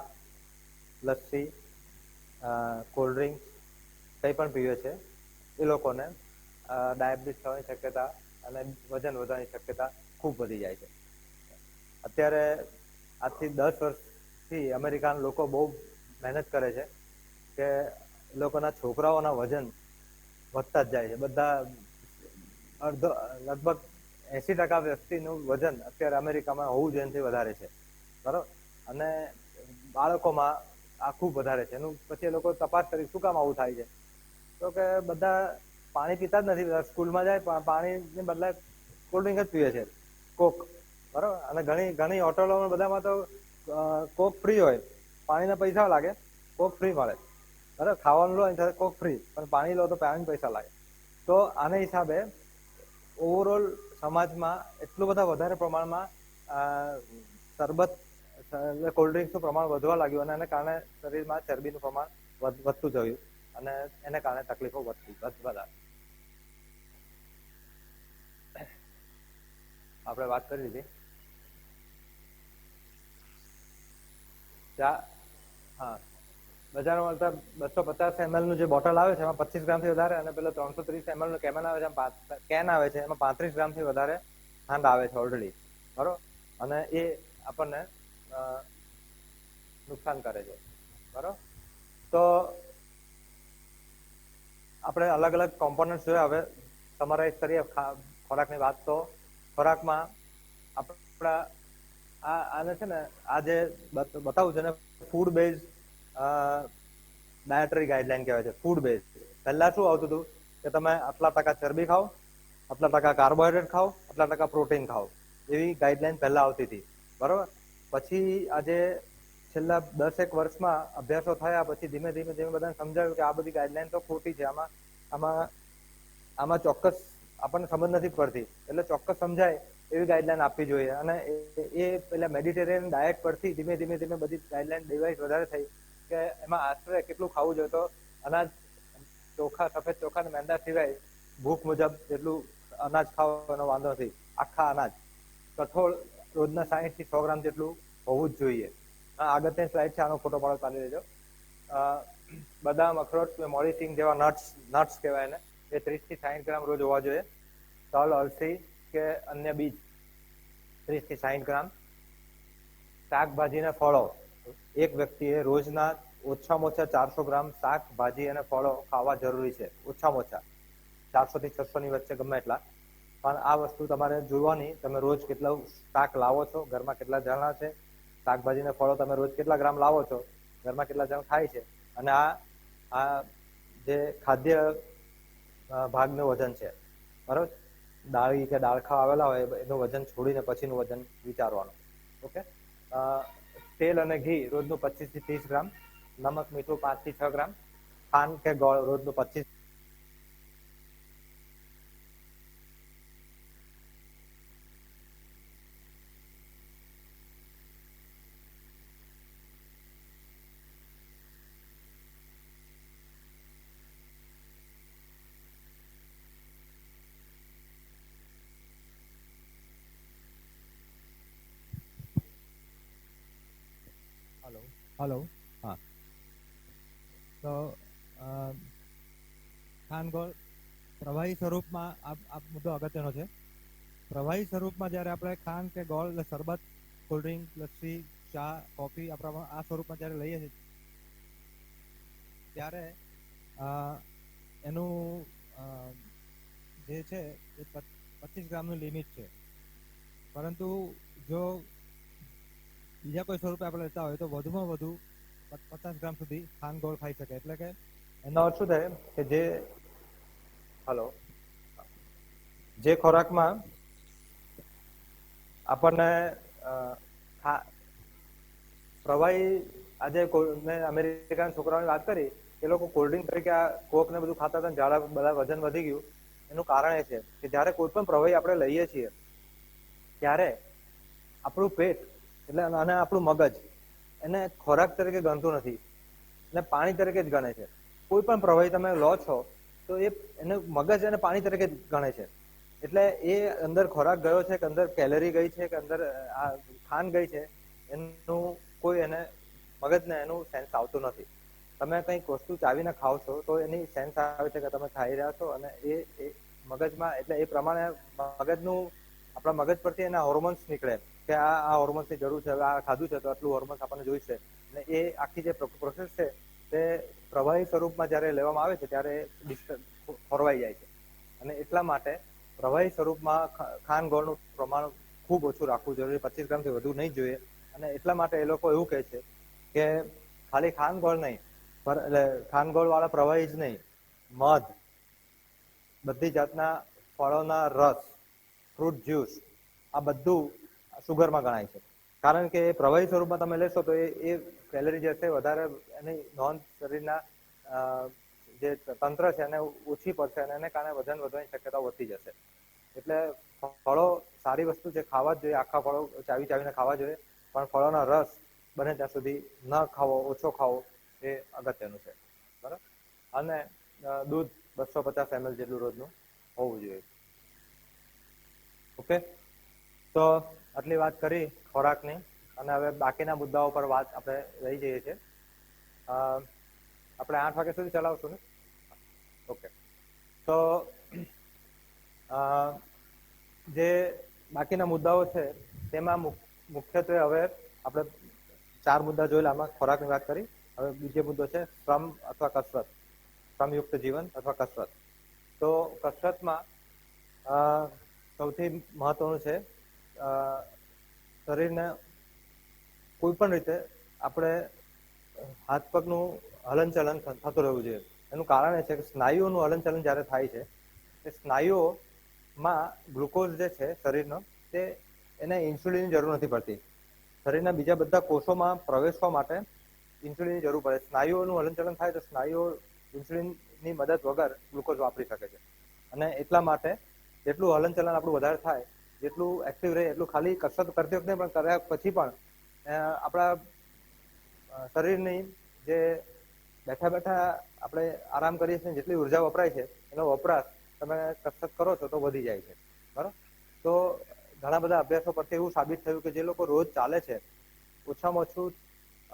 લસ્સી, કોલ્ડ ડ્રિંક્સ કંઈ પણ પીવે છે એ લોકોને ડાયાબિટીસ થવાની શક્યતા અને વજન વધવાની શક્યતા ખૂબ વધી જાય છે. અત્યારે આજથી 10 વર્ષથી અમેરિકાના લોકો બહુ મહેનત કરે છે કે એ લોકોના છોકરાઓના વજન વધતા જ જાય છે. બધા લગભગ 80% વ્યક્તિનું વજન અત્યારે અમેરિકામાં હોવું જોઈએ એનાથી વધારે છે. બરાબર, અને બાળકોમાં આ ખૂબ વધારે છે. એનું પછી એ લોકો તપાસ કરી શું કામ આવું થાય છે, તો કે બધા પાણી પીતા જ નથી. સ્કૂલમાં જાય પાણીને બદલે કોલ્ડ ડ્રિંક જ પીવે છે, કોક. બરાબર, અને ઘણી હોટલોમાં બધામાં તો કોક ફ્રી હોય, પાણીના પૈસા લાગે, કોક ફ્રી મળે. બરાબર, ખાવાનું લો એની કોક ફ્રી, પણ પાણી લો તો પાણી પૈસા લાગે. તો આના હિસાબે ઓવરઓલ સમાજમાં એટલું બધા વધારે પ્રમાણમાં શરબત, કોલ્ડ ડ્રિંક્સનું પ્રમાણ વધવા લાગ્યું અને એને કારણે શરીરમાં ચરબીનું પ્રમાણ વધતું થયું અને એને કારણે તકલીફો વધવા. આપણે વાત કરી હતી ચા. હા, બજારમાં મળતા 250 ml નું જે બોટલ આવે છે એમાં 25 ગ્રામથી વધારે, અને પેલો 330 ml નું કેન આવે છે એમાં 35 ગ્રામથી વધારે ખાંડ આવે છે ઓલરેડી. બરોબર, અને એ આપણને નુકસાન કરે છે. બરોબર, તો આપણે અલગ અલગ કોમ્પોનન્ટ્સ જોયા. હવે સમરાઇઝ કરીએ ખોરાકની વાત. તો ખોરાકમાં આપણા આને છે ને આ જે બતાવું છે ને ફૂડ બેઝ ડાયટરી ગાઈડલાઈન કહેવાય છે. Food base. પહેલા શું આવતું હતું કે તમે આટલા ટકા ચરબી ખાઓ, આટલા ટકા કાર્બોહાઈડ્રેટ ખાઓ, આટલા ટકા પ્રોટીન ખાઓ, એવી ગાઈડલાઈન પહેલા આવતી હતી. બરોબર, પછી આજે છેલ્લા 10 વર્ષમાં અભ્યાસો થયા પછી ધીમે ધીમે બધાને સમજાવ્યું કે આ બધી ગાઈડલાઈન તો ખોટી છે. આમાં ચોક્કસ આપણને સમજ નથી પડતી, એટલે ચોક્કસ સમજાય એવી ગાઈડલાઈન આપવી જોઈએ. અને એ પેલા મેડિટેરિયન ડાયટ પરથી ધીમે ધીમે બધી ગાઈડલાઈન ડિવાઇસ વધારે થઈ કે એમાં આશરે કેટલું ખાવું જોઈએ. તો અનાજ, ચોખા, સફેદ ચોખા અને મેંદા સિવાય ભૂખ મુજબ જેટલું અનાજ ખાવાનો વાંધો નથી. આખા અનાજ, કઠોળ રોજના 60 થી 100 ગ્રામ જેટલું હોવું જ જોઈએ. અગત્યની સ્લાઇડ છે, આનો ફોટો પણ પાડી લેજો. બદામ, અખરોટ, મોલિસિંગ જેવા નટ્સ કહેવાય ને, એ 30 થી 60 ગ્રામ રોજ હોવા જોઈએ. તલ, અળસી કે અન્ય બીજ 30 થી 60 ગ્રામ. શાકભાજી અને ફળો, એક વ્યક્તિએ રોજના ઓછામાં ઓછા 400 ગ્રામ શાકભાજી અને ફળો ખાવા જરૂરી છે. ઓછામાં ઓછા 400 થી 600 ની વચ્ચે ગમે એટલા. પણ આ વસ્તુ તમારે જોવાની, તમે રોજ કેટલું શાક લાવો છો, ઘરમાં કેટલા જણા છે, શાકભાજી અને ફળો તમે રોજ કેટલા ગ્રામ લાવો છો, ઘરમાં કેટલા જણ ખાય છે, અને આ જે ખાદ્ય ભાગનું વજન છે, બરોબર. દાળી કે દાળખા આવેલા હોય એનું વજન છોડીને પછીનું વજન વિચારવાનું. ઓકે. તેલ અને ઘી રોજનું 25 થી 30 ગ્રામ. નમક, મીઠું 5 થી 6 ગ્રામ. ખાંડ કે ગોળ રોજનું 25. હલો. હા. તો ખાંડ ગોળ પ્રવાહી સ્વરૂપમાં આ મુદ્દો અગત્યનો છે. પ્રવાહી સ્વરૂપમાં જ્યારે આપણે ખાંડ કે ગોળ એટલે શરબત, કોલ્ડ્રિંક, લસ્સી, ચા, કોફી આ સ્વરૂપમાં જ્યારે લઈએ છીએ ત્યારે એનું જે છે એ 25 ગ્રામનું લિમિટ છે. પરંતુ જો બીજા કોઈ સ્વરૂપે આપણે લેતા હોય તો વધુમાં વધુ 50 ગ્રામ સુધી ખાંડ ગોળ ખાઈ શકે. એટલે કે એનો અર્થ શું થાય કે જે ખોરાકમાં આપણને પ્રવાહી, આજે મેં અમેરિકાના છોકરાઓની વાત કરી, એ લોકો કોલ્ડ્રિંક તરીકે કોક ને બધું ખાતા હતા, ઝાડા બધા વજન વધી ગયું. એનું કારણ એ છે કે જ્યારે કોઈ પણ પ્રવાહી આપણે લઈએ છીએ ત્યારે આપણું પેટ એટલે અને આપણું મગજ એને ખોરાક તરીકે ગણતું નથી, એને પાણી તરીકે જ ગણે છે. કોઈ પણ પ્રવાહી તમે લો છો તો એને મગજ અને પાણી તરીકે જ ગણે છે. એટલે એ અંદર ખોરાક ગયો છે કે અંદર કેલરી ગઈ છે કે અંદર ખાંડ ગઈ છે, એનું કોઈ એને મગજને એનું સેન્સ આવતું નથી. તમે કંઈક વસ્તુ ચાવીને ખાવ છો તો એની સેન્સ આવે છે કે તમે ખાઈ રહ્યા છો, અને એ મગજમાં એટલે એ પ્રમાણે મગજનું આપણા મગજ પરથી એના હોર્મોન્સ નીકળે કે આ હોર્મોન્સની જરૂર છે, આ ખાધું છે તો આટલું હોર્મોન્સ આપણને જોઈશે. અને એ આખી જે પ્રોસેસ છે તે પ્રવાહી સ્વરૂપમાં જ્યારે લેવામાં આવે છે ત્યારે ખોરવાઈ જાય છે. અને એટલા માટે પ્રવાહી સ્વરૂપમાં ખાંડ ગોળનું પ્રમાણ ખૂબ ઓછું રાખવું જરૂરી, 25 ગ્રામથી વધુ નહીં જોઈએ. અને એટલા માટે એ લોકો એવું કહે છે કે ખાલી ખાંડ ગોળ નહીં, એટલે ખાંડ ગોળ વાળા પ્રવાહી જ નહીં, મધ, બધી જાતના ફળોના રસ, ફ્રૂટ જ્યુસ, આ બધું સુગરમાં ગણાય છે. કારણ કે પ્રવાહી સ્વરૂપમાં તમે લેશો તો એ કેલરી જે છે વધારે એની નોંધ શરીરના જે તંત્ર છે એને ઓછી પડશે, અને એને કારણે વજન વધવાની શક્યતાઓ વધતી જશે. એટલે ફળો સારી વસ્તુ છે, ખાવા જ જોઈએ. આખા ફળો ચાવીને ખાવા જોઈએ, પણ ફળોના રસ બને ત્યાં સુધી ન ખાવો, ઓછો ખાવો એ અગત્યનું છે. બરાબર. અને દૂધ 250 ml જેટલું રોજનું હોવું જોઈએ. ઓકે. તો આટલી વાત કરી ખોરાકની, અને હવે બાકીના મુદ્દાઓ પર વાત આપણે લઈ જઈએ છીએ. આપણે 8 વાગ્યા સુધી ચલાવશું ને? ઓકે. તો જે બાકીના મુદ્દાઓ છે તેમાં મુખ્યત્વે હવે આપણે 4 મુદ્દા જોયેલા. આમાં ખોરાકની વાત કરી. હવે બીજો મુદ્દો છે શ્રમ અથવા કસરત, શ્રમયુક્ત જીવન અથવા કસરત. તો કસરતમાં સૌથી મહત્વનું છે શરીરને કોઈ પણ રીતે આપણે હાથ પગનું હલનચલન થતું રહેવું જોઈએ. એનું કારણ એ છે કે સ્નાયુઓનું હલનચલન જ્યારે થાય છે એ સ્નાયુઓમાં ગ્લુકોઝ જે છે શરીરનો, તે એને ઇન્સ્યુલિનની જરૂર નથી પડતી. શરીરના બીજા બધા કોષોમાં પ્રવેશવા માટે ઇન્સ્યુલિનની જરૂર પડે. સ્નાયુઓનું હલનચલન થાય તો સ્નાયુઓ ઇન્સ્યુલિનની મદદ વગર ગ્લુકોઝ વાપરી શકે છે. અને એટલા માટે જેટલું હલનચલન આપણું વધારે થાય, જેટલું એક્ટિવ રહે, એટલું ખાલી કસરત કરતી વખતે પણ કર્યા પછી પણ આપણા શરીરની જે બેઠા બેઠા આપણે આરામ કરીએ છીએ જેટલી ઉર્જા વપરાય છે એનો વપરાશ તમે કસરત કરો છો તો વધી જાય છે. બરાબર. તો ઘણા બધા અભ્યાસો પરથી એવું સાબિત થયું કે જે લોકો રોજ ચાલે છે, ઓછામાં ઓછું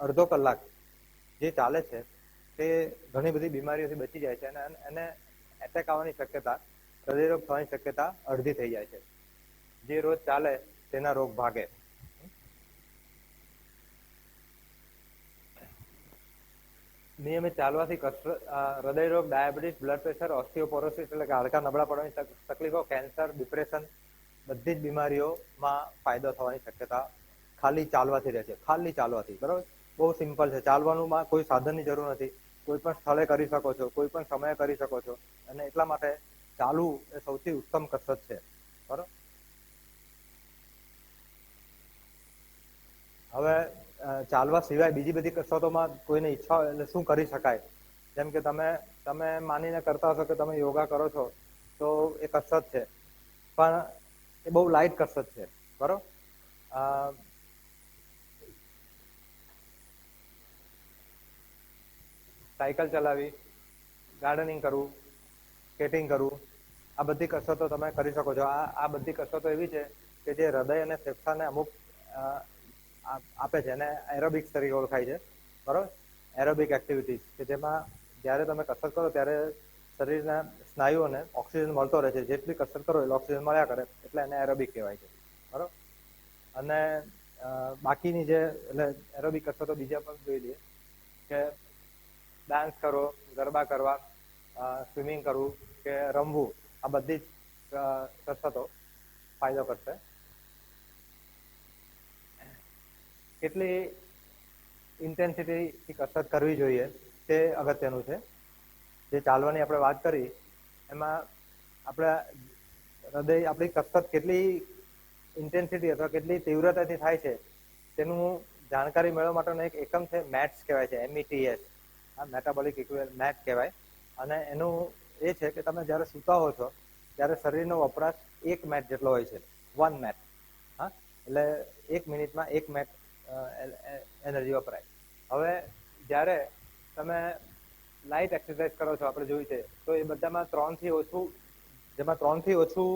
અડધો કલાક જે ચાલે છે તે ઘણી બધી બીમારીઓથી બચી જાય છે અને એને એટેક આવવાની શક્યતા, હૃદયરોગ થવાની શક્યતા અડધી થઈ જાય છે. જે રોજ ચાલે તેના રોગ ભાગે. નિયમિત ચાલવાથી હૃદયરોગ, ડાયાબિટીસ, બ્લડ પ્રેશર, ઓસ્ટિયોપોરોસિસ એટલે કે હાડકા નબળા પડવાની તકલીફો, કેન્સર, ડિપ્રેશન, બધી જ બીમારીઓમાં ફાયદો થવાની શક્યતા ખાલી ચાલવાથી રહે છે. ખાલી ચાલવાથી, બરોબર. બહુ સિમ્પલ છે. ચાલવાનું કોઈ સાધનની જરૂર નથી. કોઈ પણ સ્થળે કરી શકો છો, કોઈ પણ સમયે કરી શકો છો, અને એટલા માટે ચાલવું એ સૌથી ઉત્તમ કસરત છે. બરોબર. હવે ચાલવા સિવાય બીજી બધી કસરતોમાં કોઈને ઈચ્છા હોય એટલે શું કરી શકાય? જેમ કે તમે માનીને કરતા હશો કે તમે યોગા કરો છો તો એ કસરત છે, પણ એ બહુ લાઇટ કસરત છે. બરોબર. સાયકલ ચલાવી, ગાર્ડનિંગ કરવું, સ્કેટિંગ કરવું, આ બધી કસરતો તમે કરી શકો છો. આ બધી કસરતો એવી છે કે જે હૃદય અને ફેફસાને અમુક આપે છે, અને એરોબિક્સ તરીકે ઓળખાય છે. બરોબર. એરોબિક એક્ટિવિટીઝ કે જેમાં જ્યારે તમે કસરત કરો ત્યારે શરીરના સ્નાયુઓને ઓક્સિજન મળતો રહે છે. જેટલી કસરત કરો એટલે ઓક્સિજન મળ્યા કરે, એટલે એને એરોબિક કહેવાય છે. બરોબર. અને બાકીની જે એટલે એરોબિક કસરતો બીજા પણ જોઈ લઈએ કે ડાન્સ કરવો, ગરબા કરવા, સ્વિમિંગ કરવું કે રમવું, આ બધી જ કસરતો ફાયદો કરશે. કેટલી ઇન્ટેન્સિટીથી કસરત કરવી જોઈએ તે અગત્યનું છે. જે ચાલવાની આપણે વાત કરી એમાં આપણી કસરત કેટલી ઇન્ટેન્સિટી અથવા કેટલી તીવ્રતાથી થાય છે તેનું જાણકારી મેળવવા માટેનો એક એકમ છે મેટ્સ કહેવાય છે, METS. મેટાબોલિક ઇક્વિવેલન્ટ મેટ કહેવાય. અને એનું એ છે કે તમે જ્યારે સૂતા હો છો ત્યારે શરીરનો વપરાશ 1 મેટ જેટલો હોય છે. 1 મેટ. એટલે 1 મિનિટમાં 1 મેટ એનર્જી વપરાય. હવે જ્યારે તમે લાઇટ એક્સરસાઇઝ કરો છો, આપણે જોયું છે, તો એ બધામાં 3 થી ઓછું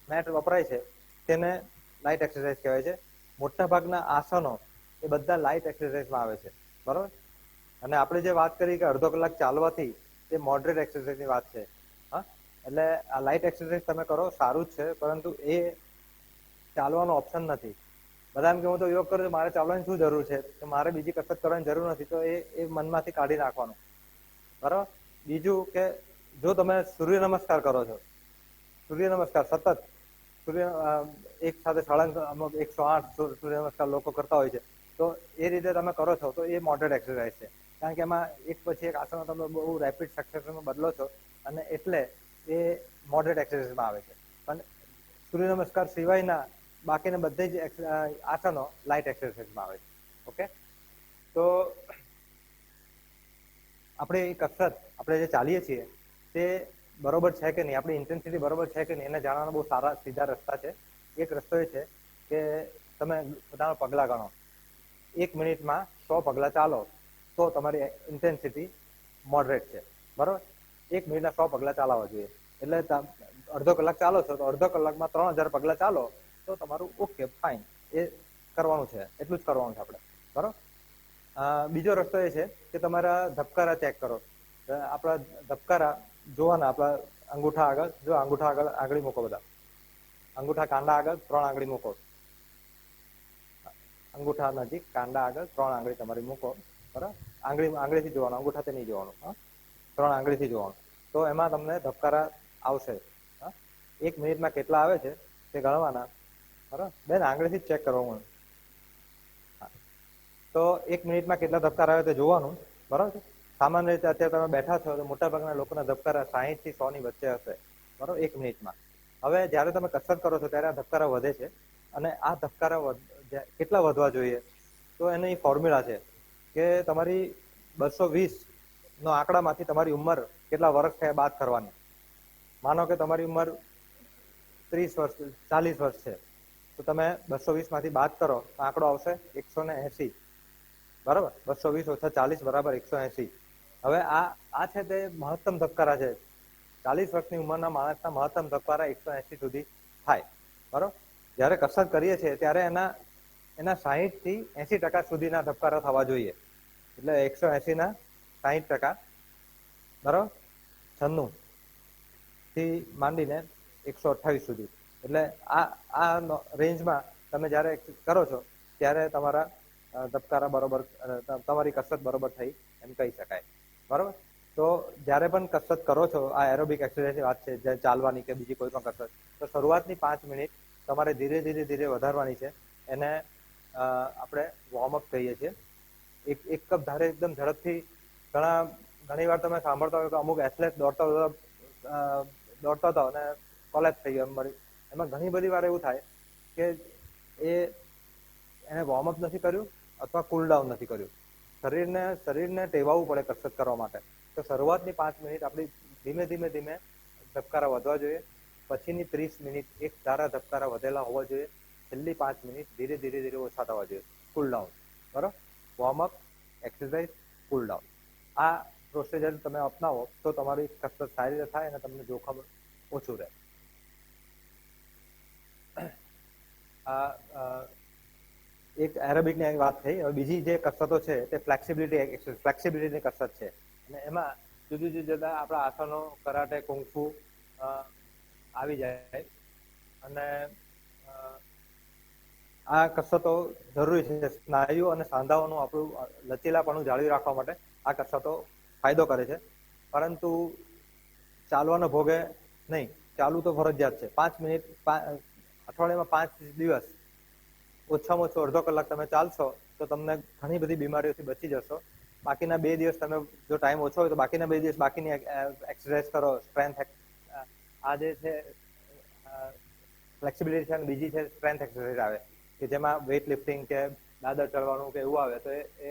મેટ વપરાય છે તેને લાઇટ એક્સરસાઇઝ કહેવાય છે. મોટા ભાગના આસનો એ બધા લાઇટ એક્સરસાઇઝમાં આવે છે. બરોબર. અને આપણે જે વાત કરી કે અડધો કલાક ચાલવાથી, એ મોડરેટ એક્સરસાઇઝની વાત છે. એટલે આ લાઇટ એક્સરસાઇઝ તમે કરો સારું જ છે, પરંતુ એ ચાલવાનો ઓપ્શન નથી. બધા એમ કે હું તો યોગ કરું છું, મારે ચાલવાની શું જરૂર છે, તો મારે બીજી કસરત કરવાની જરૂર નથી, તો એ મનમાંથી કાઢી નાખવાનું. બરાબર. બીજું કે જો તમે સૂર્ય નમસ્કાર કરો છો, સૂર્ય નમસ્કાર સતત એક સાથે સળંગ 108 સૂર્ય નમસ્કાર લોકો કરતા હોય છે, તો એ રીતે તમે કરો છો તો એ મોડરેટ એક્સરસાઇઝ છે. કારણ કે એમાં એક પછી એક આસનો તમે બહુ રેપિડ સક્સેસમાં બદલો છો, અને એટલે એ મોડરેટ એક્સરસાઇઝમાં આવે છે. પણ સૂર્ય નમસ્કાર સિવાયના બાકીના બધી જ આસનો લાઇટ એક્સરસાઇઝમાં આવે છે. ઓકે. તો આપણે એ કસરત આપણે જે ચાલીએ છીએ તે બરોબર છે કે નહીં, આપણી ઇન્ટેન્સિટી બરોબર છે કે નહીં, એને જાણવાનો બહુ સારા સીધા રસ્તા છે. એક રસ્તો એ છે કે તમે પોતાના પગલાં ગણો. 1 મિનિટમાં 100 પગલાં ચાલો તો તમારી ઇન્ટેન્સિટી મોડરેટ છે. બરોબર. 1 મિનિટના 100 પગલાં ચાલવા જોઈએ. એટલે અડધો કલાક ચાલો છો તો અડધો કલાકમાં 3000 પગલાં ચાલો તો તમારું ઓકે, ફાઇન. એ કરવાનું છે, એટલું જ કરવાનું છે આપણે. બરોબર. બીજો રસ્તો એ છે કે તમારા ધબકારા ચેક કરો. આપણા ધબકારા જોવાના, આપણા અંગૂઠા આગળ, જો અંગૂઠા આગળ આંગળી મૂકો, બધા અંગૂઠા કાંડા આગળ 3 આંગળી મૂકો. અંગૂઠા નજીક કાંડા આગળ 3 આંગળી તમારી મૂકો. બરાબર. આંગળીથી જોવાનું, અંગૂઠાથી નહીં જોવાનું. 3 આંગળીથી જોવાનું. તો એમાં તમને ધબકારા આવશે. 1 મિનિટમાં કેટલા આવે છે તે ગણવાના. બરાબર. બેન આંગળીથી જ ચેક કરવાનું. તો 1 મિનિટમાં કેટલા ધબકારા આવે તે જોવાનું. બરાબર. સામાન્ય રીતે અત્યારે તમે બેઠા છો તો મોટાભાગના લોકોના ધબકારા 60 થી 100 ની વચ્ચે હશે. બરાબર. 1 મિનિટમાં. હવે જ્યારે તમે કસરત કરો છો ત્યારે આ ધબકારા વધે છે, અને આ ધબકારા કેટલા વધવા જોઈએ, તો એની ફોર્મ્યુલા છે કે તમારી 220 નો આંકડામાંથી તમારી ઉંમર કેટલા વર્ષ થયા બાદ કરવાની. માનો કે તમારી ઉંમર 30 વર્ષ, 40 વર્ષ છે, તો તમે 220 માંથી બાદ કરો તો આંકડો આવશે 180. બરાબર. 220 ઓછા 40 બરાબર 180. હવે આ છે તે મહત્તમ ધબકારા છે. 40 વર્ષની ઉંમરના માણસના મહત્તમ ધબકારા 180 સુધી થાય. બરાબર. જ્યારે કસરત કરીએ છીએ ત્યારે એના એના 60 થી 80% સુધીના ધબકારા થવા જોઈએ. એટલે 180 ના 60%, બરાબર, 96 થી માંડીને 128 સુધી. એટલે આ રેન્જમાં તમે જ્યારે કરો છો ત્યારે તમારા ધબકારા બરોબર, તમારી કસરત બરોબર થઈ એમ કહી શકાય. બરોબર. તો જ્યારે પણ કસરત કરો છો, આ એરોબિક એક્સરસાઇઝની વાત છે, જે ચાલવાની કે બીજી કોઈ પણ કસરત, તો શરૂઆતની 5 મિનિટ તમારે ધીરે ધીરે વધારવાની છે. એને આપણે વોર્મઅપ કહીએ છીએ. એક કપ ધારે એકદમ ઝડપથી, ઘણી વાર તમે સાંભળતા હોય કે અમુક એથ્લેટ દોડતા હતા અને કોલેપ્સ થઈ ગયો. એમાં ઘણી બધી વાર એવું થાય કે એને વોર્મઅપ નથી કર્યું અથવા કુલ ડાઉન નથી કર્યું. શરીરને ટેવાવવું પડે કસરત કરવા માટે. તો શરૂઆતની 5 મિનિટ આપણી ધીમે ધીમે ધબકારા વધવા જોઈએ. પછીની 30 મિનિટ એક ધારા ધબકારા વધેલા હોવા જોઈએ. છેલ્લી 5 મિનિટ ધીરે ધીરે ઓછા થવા જોઈએ. કુલ ડાઉન. બરાબર. વોર્મઅપ, એક્સરસાઇઝ, કુલ ડાઉન. આ પ્રોસિજર તમે અપનાવો તો તમારી કસરત સારી રીતે થાય અને તમને જોખમ ઓછું રહે. એક એરોબિકની વાત થઈ. હવે બીજી જે કસરતો છે તે ફ્લેક્સિબિલિટીની કસરત છે. અને એમાં જુદી જુદા આપણા આસનો, કરાટે, કુંફુ આવી જાય. અને આ કસરતો જરૂરી છે. સ્નાયુ અને સાંધાઓનું આપણું લચીલાપણું જાળવી રાખવા માટે આ કસરતો ફાયદો કરે છે. પરંતુ ચાલવાનો ભોગે નહીં, ચાલવું તો ફરજિયાત છે. 5 મિનિટ, અઠવાડિયામાં 5 દિવસ ઓછામાં ઓછો અડધો કલાક તમે ચાલશો તો તમને ઘણી બધી બીમારીઓથી બચી જશો. બાકીના 2 દિવસ તમે, જો ટાઈમ ઓછો હોય તો બાકીના 2 દિવસ બાકીની એક્સરસાઇઝ કરો. સ્ટ્રેન્થ, આ જે છે ફ્લેક્સિબિલિટી છે, અને બીજી છે સ્ટ્રેન્થ એક્સરસાઇઝ આવે, કે જેમાં વેઇટ લિફ્ટિંગ કે દાદર ચડવાનું કે એવું આવે. તો એ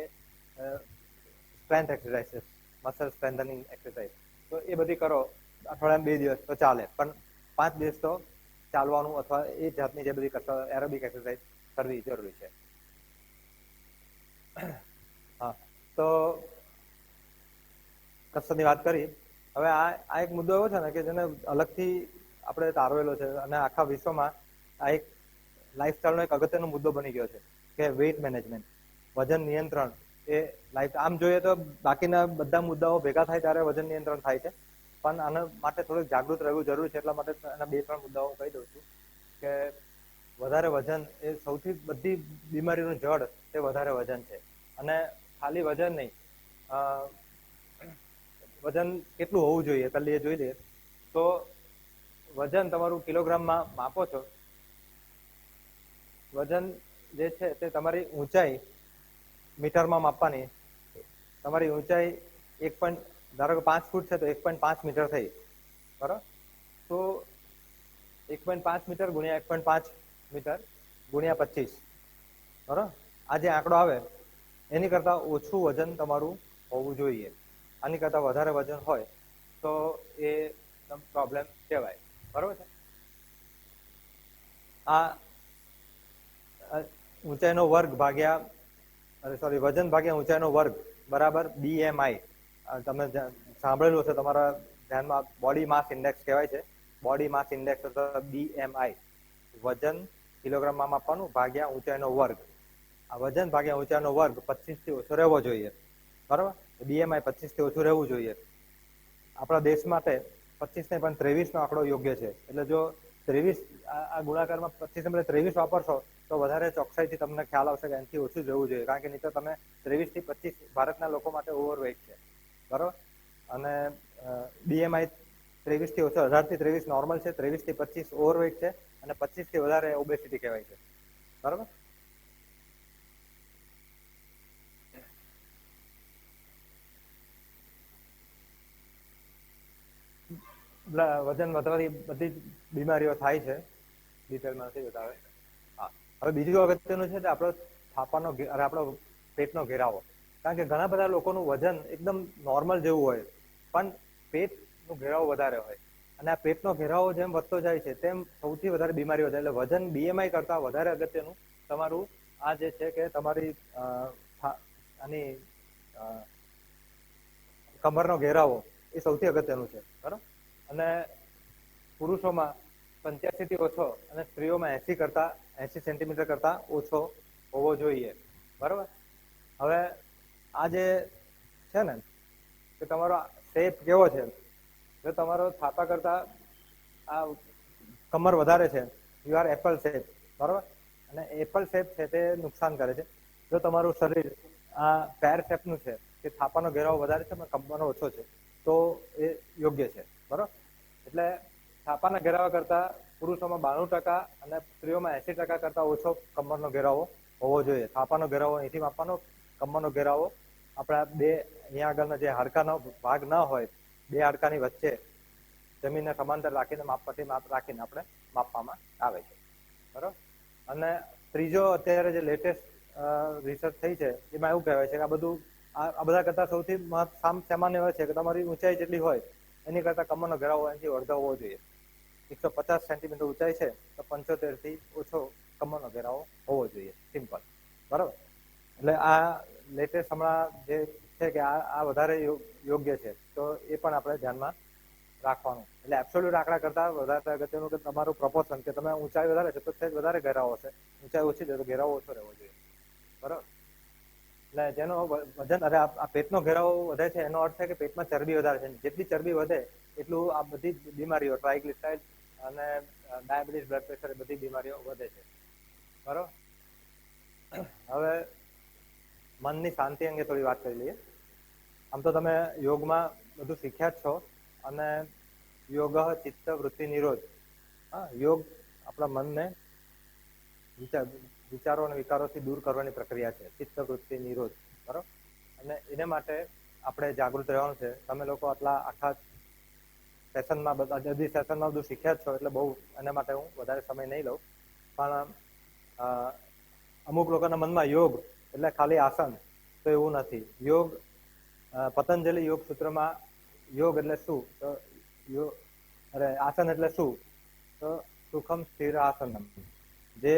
સ્ટ્રેન્થ એક્સરસાઇઝ છે, મસલ સ્ટ્રેન્થનિંગ એક્સરસાઇઝ. તો એ બધી કરો અઠવાડિયામાં 2 દિવસ તો ચાલે, પણ 5 દિવસ તો ચાલવાનું અથવા એ જાતની જે બધી એરોબિક એક્સરસાઇઝ કરવી જરૂરી છે. હા, તો કસરતની વાત કરી. હવે આ એક મુદ્દો એવો છે ને કે જેને અલગથી આપણે તારવેલો છે, અને આખા વિશ્વમાં આ એક લાઈફસ્ટાઈલનો એક અગત્યનો મુદ્દો બની ગયો છે કે વેઇટ મેનેજમેન્ટ, વજન નિયંત્રણ. એ આમ જોઈએ તો બાકીના બધા મુદ્દાઓ ભેગા થાય ત્યારે વજન નિયંત્રણ થાય છે, પણ આના માટે થોડુંક જાગૃત રહેવું જરૂરી છે. એટલા માટે એના 2-3 મુદ્દાઓ કહી દઉં છું. કે વધારે વજન એ સૌથી બધી બીમારીનું જડ તે વધારે વજન છે. અને ખાલી વજન નહીં, વજન કેટલું હોવું જોઈએ પહેલી એ જોઈ લઈએ. તો વજન તમારું કિલોગ્રામમાં માપો છો. વજન જે છે તે તમારી ઊંચાઈ મીટરમાં માપવાની. તમારી ઊંચાઈ ધારો કે 5 ફૂટ છે તો 1.5 મીટર થઈ. બરાબર. તો 1.5 મીટર ગુણ્યા 1.5 મીટર ગુણ્યા 25. બરાબર. આ જે આંકડો આવે એની કરતાં ઓછું વજન તમારું હોવું જોઈએ. આની કરતાં વધારે વજન હોય તો એ પ્રોબ્લેમ કહેવાય. બરાબર છે. આ ઊંચાઈનો વર્ગ વજન ભાગ્યા ઊંચાઈનો વર્ગ બરાબર BMI. તમે સાંભળેલું હશે તમારા ધ્યાનમાં, બોડી માસ ઇન્ડેક્સ કહેવાય છે. બોડી માસ ઇન્ડેક્સ અથવા BMI. વજન કિલોગ્રામમાં માપવાનું ભાગ્યા ઊંચાઈનો વર્ગ. આ વજન ભાગ્યા ઊંચાઈનો વર્ગ 25 થી ઓછો રહેવો જોઈએ. બરાબર. BMI 25 થી ઓછું રહેવું જોઈએ. આપણા દેશ માટે 25 નહીં પણ 23 નો આંકડો યોગ્ય છે. એટલે જો 23 આ ગુણાકારમાં 25 ને બદલે 23 વાપરશો તો વધારે ચોકસાઈથી તમને ખ્યાલ આવશે કે એનાથી ઓછું જ રહેવું જોઈએ. કારણ કે નહીં તો તમે 23 થી 25 ભારતના લોકો માટે ઓવરવેઇટ છે. બરાબર. અને BMI 23 થી ઓછો, 18 થી 23 નોર્મલ છે, 23 થી 25 ઓવરવેઇટ છે, અને 25 થી વધારે ઓબેસિટી કહેવાય છે. બરાબર. વજન વધવાથી બધી બીમારીઓ થાય છે. ડિટેલમાં નથી બતાવે. હા, હવે બીજું અગત્યનું છે આપણો થાપાનો આપણો પેટનો ઘેરાવો. કારણ કે ઘણા બધા લોકોનું વજન એકદમ નોર્મલ જેવું હોય, પણ પેટનો ઘેરાવો વધારે હોય. અને આ પેટનો ઘેરાવો જેમ વધતો જાય છે તેમ સૌથી વધારે બીમારીઓ થાય. એટલે વજન BMI કરતાં વધારે અગત્યનું તમારું આ જે છે કે તમારી આની કમરનો ઘેરાવો એ સૌથી અગત્યનું છે. બરાબર. અને પુરુષોમાં 85 થી ઓછો અને સ્ત્રીઓમાં 80 સેન્ટીમીટર કરતાં ઓછો હોવો જોઈએ. બરાબર. હવે આ જે છે ને કે તમારો શેપ કેવો છે, જો તમારો થાપા કરતા આ કમર વધારે છે, યુ આર એપલ શેપ. બરાબર. અને એપલ શેપ છે તે નુકસાન કરે છે. જો તમારું શરીર આ પેર શેપનું છે કે થાપાનો ઘેરાવો વધારે છે પણ કમરનો ઓછો છે, તો એ યોગ્ય છે. બરાબર. એટલે થાપાના ઘેરાવા કરતા પુરુષોમાં 92% અને સ્ત્રીઓમાં 80% કરતા ઓછો કમરનો ઘેરાવો હોવો જોઈએ. થાપાનો ઘેરાવો અહીંથી માપવાનો, કમરનો ઘેરાવો આપણા બે અહીંયા આગળનો જે હાડકાનો ભાગ ન હોય, બે હાડકાની વચ્ચે જમીનને સમાંતર રાખીને માપ રાખીને આપણે માપવામાં આવે છે. બરાબર. અને ત્રીજો અત્યારે જે લેટેસ્ટ રિસર્ચ થઈ છે એમાં એવું કહેવાય છે કે આ બધા કરતા સૌથી સામાન્ય હોય છે કે તમારી ઊંચાઈ જેટલી હોય એની કરતા કમરનો ઘેરાવો એનાથી અડધો હોવો જોઈએ. 150 સેન્ટીમીટર ઊંચાઈ છે તો 75 થી ઓછો કમરનો ઘેરાવો હોવો જોઈએ. સિમ્પલ. બરાબર. એટલે આ લેટેસ્ટ હમણાં જે છે કે આ વધારે યોગ્ય છે, તો એ પણ આપણે ધ્યાનમાં રાખવાનું. એટલે એબ્સોલ્યુટ આંકડા કરતા વધારે અગત્યનું કે તમારું પ્રપોર્શન, કે તમે ઊંચાઈ વધારે છે તો વધારે ઘેરાવો હશે, ઊંચાઈ ઓછી છે તો ઘેરાવો ઓછો રહેવો જોઈએ. બરાબર. એટલે જેનો વજન આ પેટનો ઘેરાવો વધે છે એનો અર્થ છે કે પેટમાં ચરબી વધારે છે. જેટલી ચરબી વધે એટલું આ બધી બીમારીઓ, ટ્રાયગ્લિસરાઇડ અને ડાયાબિટીસ, બ્લડ પ્રેશર, એ બધી બીમારીઓ વધે છે. બરાબર. હવે મનની શાંતિ અંગે થોડી વાત કરી લઈએ. આમ તો તમે યોગમાં બધું શીખ્યા જ છો. અને યોગ ચિત્ત વૃત્તિ નિરોધ. યોગ આપણા મનને વિચારો અને વિકારોથી દૂર કરવાની પ્રક્રિયા છે, ચિત્ત વૃત્તિ નિરોધ. બરાબર. અને એને માટે આપણે જાગૃત રહેવાનું છે. તમે લોકો આખા સેશનમાં બધી સેશનમાં બધું શીખ્યા જ છો એટલે બહુ એના માટે હું વધારે સમય નહીં લઉં. પણ અમુક લોકોના મનમાં યોગ એટલે ખાલી આસન, તો એવું નથી. યોગ, પતંજલિ યોગ સૂત્રમાં યોગ એટલે શું, તો આસન એટલે શું, તો સુખમ સ્થિર આસનમ. જે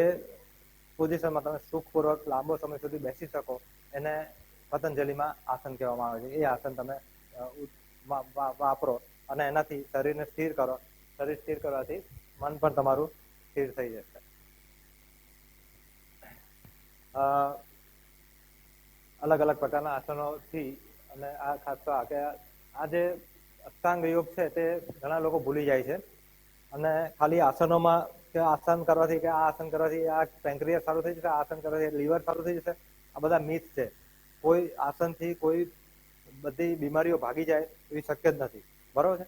પોઝિશનમાં તમે સુખપૂર્વક લાંબો સમય સુધી બેસી શકો એને પતંજલિમાં આસન કહેવામાં આવે છે. એ આસન તમે વાપરો અને એનાથી શરીરને સ્થિર કરો. શરીર સ્થિર કરવાથી મન પણ તમારું સ્થિર થઈ જશે. અલગ અલગ પ્રકારના આસનોથી, અને આ ખાસ તો આ જે અષ્ટાંગ યોગ છે તે ઘણા લોકો ભૂલી જાય છે અને ખાલી આસનોમાં કે આસન કરવાથી કે આ આસન કરવાથી આ પેન્ક્રિયાસ સારું થઈ જશે, આસન કરવાથી લીવર સારું થઈ જશે, આ બધા મિથ છે. કોઈ આસનથી કોઈ બધી બીમારીઓ ભાગી જાય એવી શક્ય જ નથી. બરોબર છે.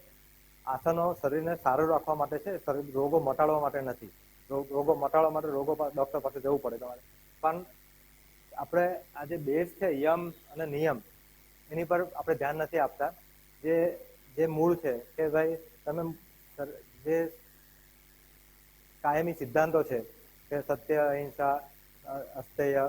આસનો શરીરને સારું રાખવા માટે છે, રોગો મટાડવા માટે નથી. રોગો મટાડવા માટે ડોક્ટર પાસે જવું પડે તમારે. પણ આપણે આ જે બેઝ છે, યમ અને નિયમ, એની પર આપણે ધ્યાન નથી આપતા. જે મૂળ છે કે ભાઈ તમે જે કાયમી સિદ્ધાંતો છે કે સત્ય, અહિંસા, અસ્તેય,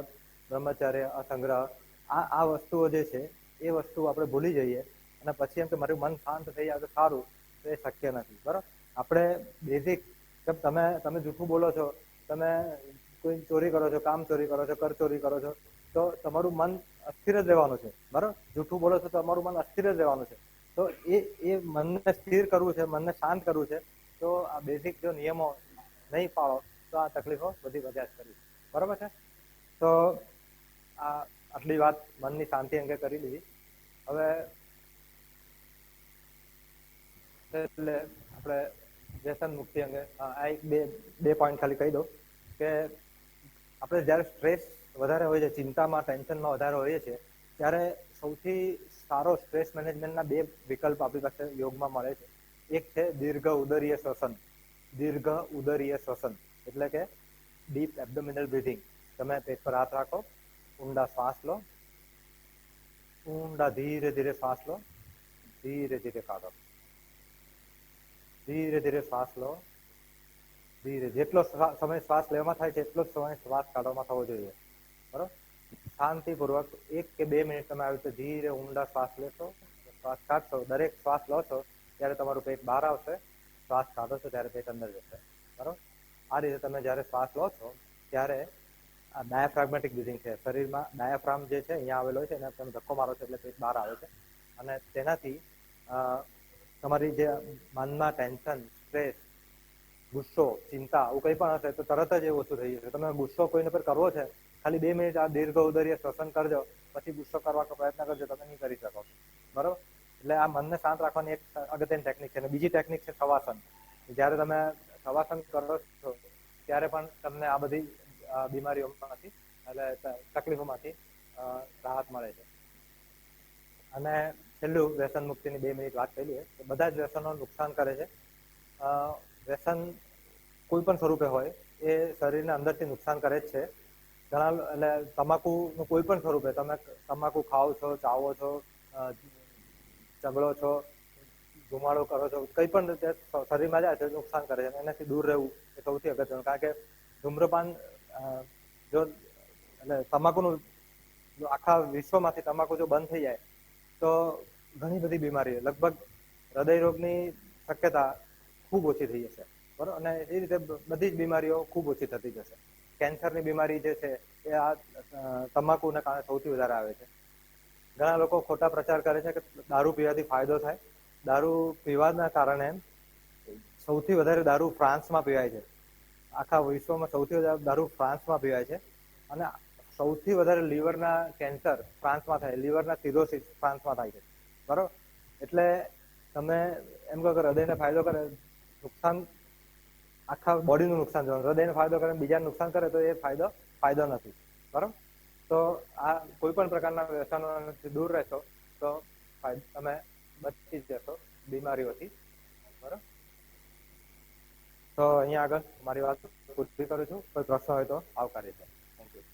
બ્રહ્મચર્ય, અસંગ્રહ, આ વસ્તુઓ જે છે એ વસ્તુ આપણે ભૂલી જઈએ અને પછી એમ કે મારું મન શાંત થઈ જાય તો સારું, તો એ શક્ય નથી. બરાબર. આપણે બેઝિક, તમે જૂઠું બોલો છો, તમે કોઈ ચોરી કરો છો, કામ ચોરી કરો છો, કર ચોરી કરો છો, તો તમારું મન અસ્થિર જ રહેવાનું છે. બરાબર. જૂઠું બોલો છો તો તમારું મન અસ્થિર જ રહેવાનું છે. તો એ મનને સ્થિર કરવું છે, મનને શાંત કરવું છે. તો આ બેઝિક જો નિયમો નહીં પાળો તો આ તકલીફો બધી વધ્યા જ કરી. બરાબર છે. તો આટલી વાત મનની શાંતિ અંગે કરી લીધી. હવે એટલે આપણે વ્યસન મુક્તિ અંગે આ બે પોઈન્ટ ખાલી કહી દઉં કે આપણે જ્યારે સ્ટ્રેસ વધારે હોય છે, ચિંતામાં, ટેન્શનમાં વધારે હોઈએ છીએ, ત્યારે સૌથી સારો સ્ટ્રેસ મેનેજમેન્ટના બે વિકલ્પ આપણી પાસે યોગમાં મળે છે. એક છે દીર્ઘ ઉદરીય શ્વસન. દીર્ઘ ઉદરીય શ્વસન એટલે કે ડીપ એબ્ડોમિનલ બ્રીથિંગ. તમે પેટ પર હાથ રાખો, ઊંડા શ્વાસ લો, ઊંડા ધીરે ધીરે શ્વાસ લો, ધીરે ધીરે કાઢો. ધીરે ધીરે શ્વાસ લો, ધીરે. જેટલો સમય શ્વાસ લેવામાં થાય છે એટલો જ સમય શ્વાસ કાઢવામાં થવો જોઈએ. બરોબર. શાંતિપૂર્વક 1 કે 2 મિનિટ તમે આવી રીતે ધીરે ઊંડા શ્વાસ લેશો, શ્વાસ કાઢશો. દરેક શ્વાસ લો છો ત્યારે તમારું પેટ બહાર આવશે, શ્વાસ કાઢો છો ત્યારે પેટ અંદર જશે. બરોબર. આ રીતે તમે જ્યારે શ્વાસ લો છો ત્યારે આ ડાયાફ્રાગમેટિક બ્રીથિંગ છે. શરીરમાં ડાયાફ્રામ જે છે અહીંયા આવેલો છે, એને તમે ધક્કો મારો છો એટલે પેટ બહાર આવે છે. અને તેનાથી તમારી જે મનમાં ટેન્શન, સ્ટ્રેસ, ગુસ્સો, ચિંતા, આવું કંઈ પણ હશે તો તરત જ એ ઓછું થઈ જશે. તમે ગુસ્સો કોઈને પર કરવો છે ખાલી 2 મિનિટ આ દીર્ઘ ઉદરીય શ્વસન કરજો, પછી ગુસ્સો કરવાનો પ્રયત્ન કરજો, તમે નહીં કરી શકો. બરોબર? એટલે આ મનને શાંત રાખવાની એક અગત્યની ટેકનિક છે. અને બીજી ટેકનિક છે શવાસન. જ્યારે તમે શવાસન કરો છો ત્યારે પણ તમને આ બધી બીમારીઓમાંથી એટલે તકલીફોમાંથી રાહત મળે છે. અને છેલ્લું વ્યસન મુક્તિની 2 મિનિટ વાત કરી કે બધા જ વ્યસનો નુકસાન કરે છે. વ્યસન કોઈ પણ સ્વરૂપે હોય એ શરીરને અંદરથી નુકસાન કરે જ છે. ઘણા એટલે તમાકુનું કોઈ પણ સ્વરૂપે તમે તમાકુ ખાઓ છો, ચાવો છો, ચગડો છો, ધુમાડો કરો છો, કંઈ પણ રીતે શરીરમાં જાય તો નુકસાન કરે છે. એનાથી દૂર રહેવું એ સૌથી અગત્યનું. કારણ કે ધૂમ્રપાન જો એટલે તમાકુનું આખા વિશ્વમાંથી તમાકુ જો બંધ થઈ જાય તો ઘણી બધી બીમારીઓ લગભગ હૃદય રોગની શક્યતા ખૂબ ઓછી થઈ જશે. બરોબર? અને એ રીતે બધી જ બીમારીઓ ખૂબ ઓછી થતી જશે. કેન્સરની બીમારી જે છે એ આ તમાકુના કારણે સૌથી વધારે આવે છે. ઘણા લોકો ખોટા પ્રચાર કરે છે કે દારૂ પીવાથી ફાયદો થાય. દારૂ પીવાના કારણે સૌથી વધારે દારૂ ફ્રાન્સમાં પીવાય છે. આખા વિશ્વમાં સૌથી વધારે દારૂ ફ્રાન્સમાં પીવાય છે. અને સૌથી વધારે લીવરના કેન્સર ફ્રાન્સમાં થાય, લીવરના સિરોસિસ ફ્રાન્સમાં થાય છે. બરોબર? એટલે તમે એમ કહો કે હૃદયને ફાયદો કરે, નુકસાન આખા બોડીનું નુકસાન જોવાનું. હૃદયને ફાયદો કરે, બીજાને નુકસાન કરે તો એ ફાયદો નથી. બરોબર? તો આ કોઈ પણ પ્રકારના વ્યસનોથી દૂર રહેશો તો તમે બચી જશો બીમારીઓથી. બરોબર? તો અહીંયા આગળ મારી વાત પૂરી કરું છું. કોઈ પ્રશ્ન હોય તો આવકારી છે. Thank you.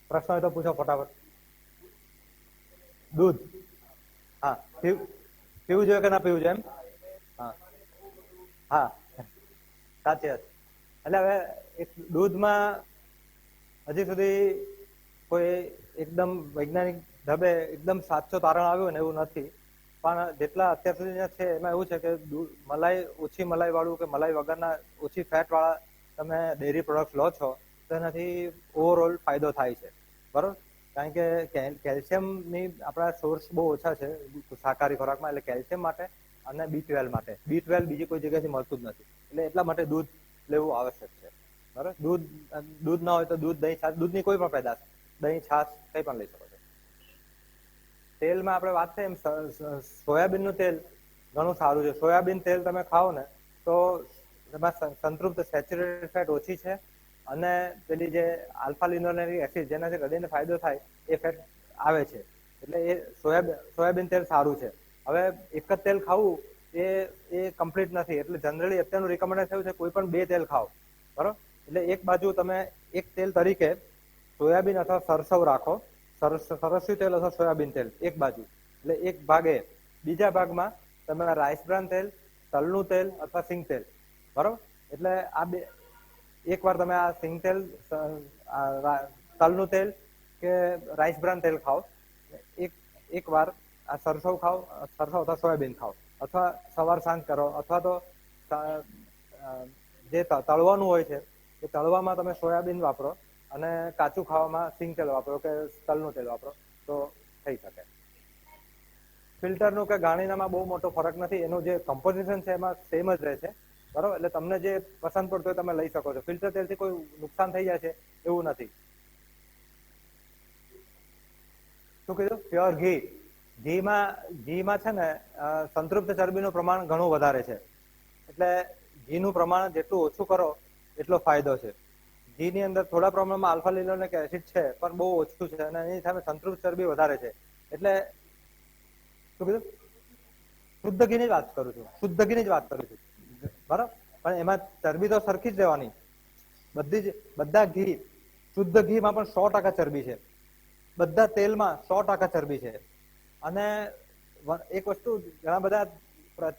પ્રશ્ન હોય તો પૂછો ફટાફટ. દૂધ હા પીવું જોઈએ કે ના પીવું જોઈએ એમ? હા હા સાચી વાત. એટલે હવે એક દૂધમાં હજી સુધી કોઈ એકદમ વૈજ્ઞાનિક ઢબે એકદમ સાચો તારણ આવ્યું ને એવું નથી. પણ જેટલા અત્યાર સુધી છે એમાં એવું છે કે મલાઈ ઓછી મલાઈ વાળું કે મલાઈ વગરના ઓછી ફેટ વાળા તમે ડેરી પ્રોડક્ટ લો છો તો એનાથી ઓવરઓલ ફાયદો થાય છે. બરોબર? કારણ કે કેલ્શિયમની આપણા સોર્સ બહુ ઓછા છે શાકાહારી ખોરાકમાં. એટલે કેલ્શિયમ માટે અને B12 માટે. B12 બીજી કોઈ જગ્યાથી મળતું જ નથી. એટલે એટલા માટે દૂધ લેવું આવશ્યક છે. બરાબર? દૂધ ના હોય તો દૂધ, દહીં, છાશ, દૂધની કોઈ પણ પેદાશ, દહીં, છાશ કંઈ પણ લઈ શકો છો. તેલમાં આપણે વાત કરીએ એમ સોયાબીનનું તેલ ઘણું સારું છે. સોયાબીન તેલ તમે ખાઓ ને તો એમાં સંતૃપ્ત સેચ્યુરેટેડ ફેટ ઓછી છે. અને પેલી જે આલ્ફા લિનોલેનિક એસિડ જેનાથી હૃદયને ફાયદો થાય એ ફેટ આવે છે. એટલે એ સોયાબીન તેલ સારું છે. હવે એક જ તેલ ખાવું એ કમ્પ્લીટ નથી. એટલે જનરલી અત્યારનું રિકમેન્ડેડ થયું છે કોઈ પણ 2 તેલ ખાઓ. બરોબર? એટલે એક બાજુ તમે એક તેલ તરીકે સોયાબીન અથવા સરસવ રાખો, સરસ્યું તેલ અથવા સોયાબીન તેલ એક બાજુ. એટલે એક ભાગે બીજા ભાગમાં તમે રાઈસ બ્રાન તેલ, તલનું તેલ અથવા સિંગ તેલ. બરોબર? એટલે આ બે એકવાર તમે આ સિંગ તેલ, તલનું તેલ કે રાઈસ બ્રાન તેલ ખાઓ, એક વાર આ સરસવ ખાઓ, સરસવ અથવા સોયાબીન ખાઓ, અથવા સવાર સાંજ કરો, અથવા તો જે તળવાનું હોય છે એ તળવામાં તમે સોયાબીન વાપરો અને કાચું ખાવામાં સિંગ તેલ વાપરો કે તલનું તેલ વાપરો તો થઈ શકે. ફિલ્ટરનું કે ગાણીનામાં બહુ મોટો ફરક નથી. એનું જે કમ્પોઝિશન છે એમાં સેમ જ રહે છે. બરોબર? એટલે તમને જે પસંદ પડતો હોય તમે લઈ શકો છો. ફિલ્ટર તેલથી કોઈ નુકસાન થઈ જાય છે એવું નથી. શું કીધું? પ્યોર ઘીમાં છે ને સંતૃપ્ત ચરબીનું પ્રમાણ ઘણું વધારે છે. એટલે ઘીનું પ્રમાણ જેટલું ઓછું કરો એટલો ફાયદો છે. ઘીની અંદર થોડા પ્રમાણમાં આલ્ફા લિનોલેનિક એસિડ છે પણ બહુ ઓછું છે અને એની સામે સંતૃપ્ત ચરબી વધારે છે. એટલે શું કીધું? શુદ્ધ ઘીની જ વાત કરું છું. બરાબર? પણ એમાં ચરબી તો સરખી જ રહેવાની. બધા ઘી, શુદ્ધ ઘીમાં પણ 100% ચરબી છે. બધા તેલમાં 100% ચરબી છે. અને એક વસ્તુ ઘણા બધા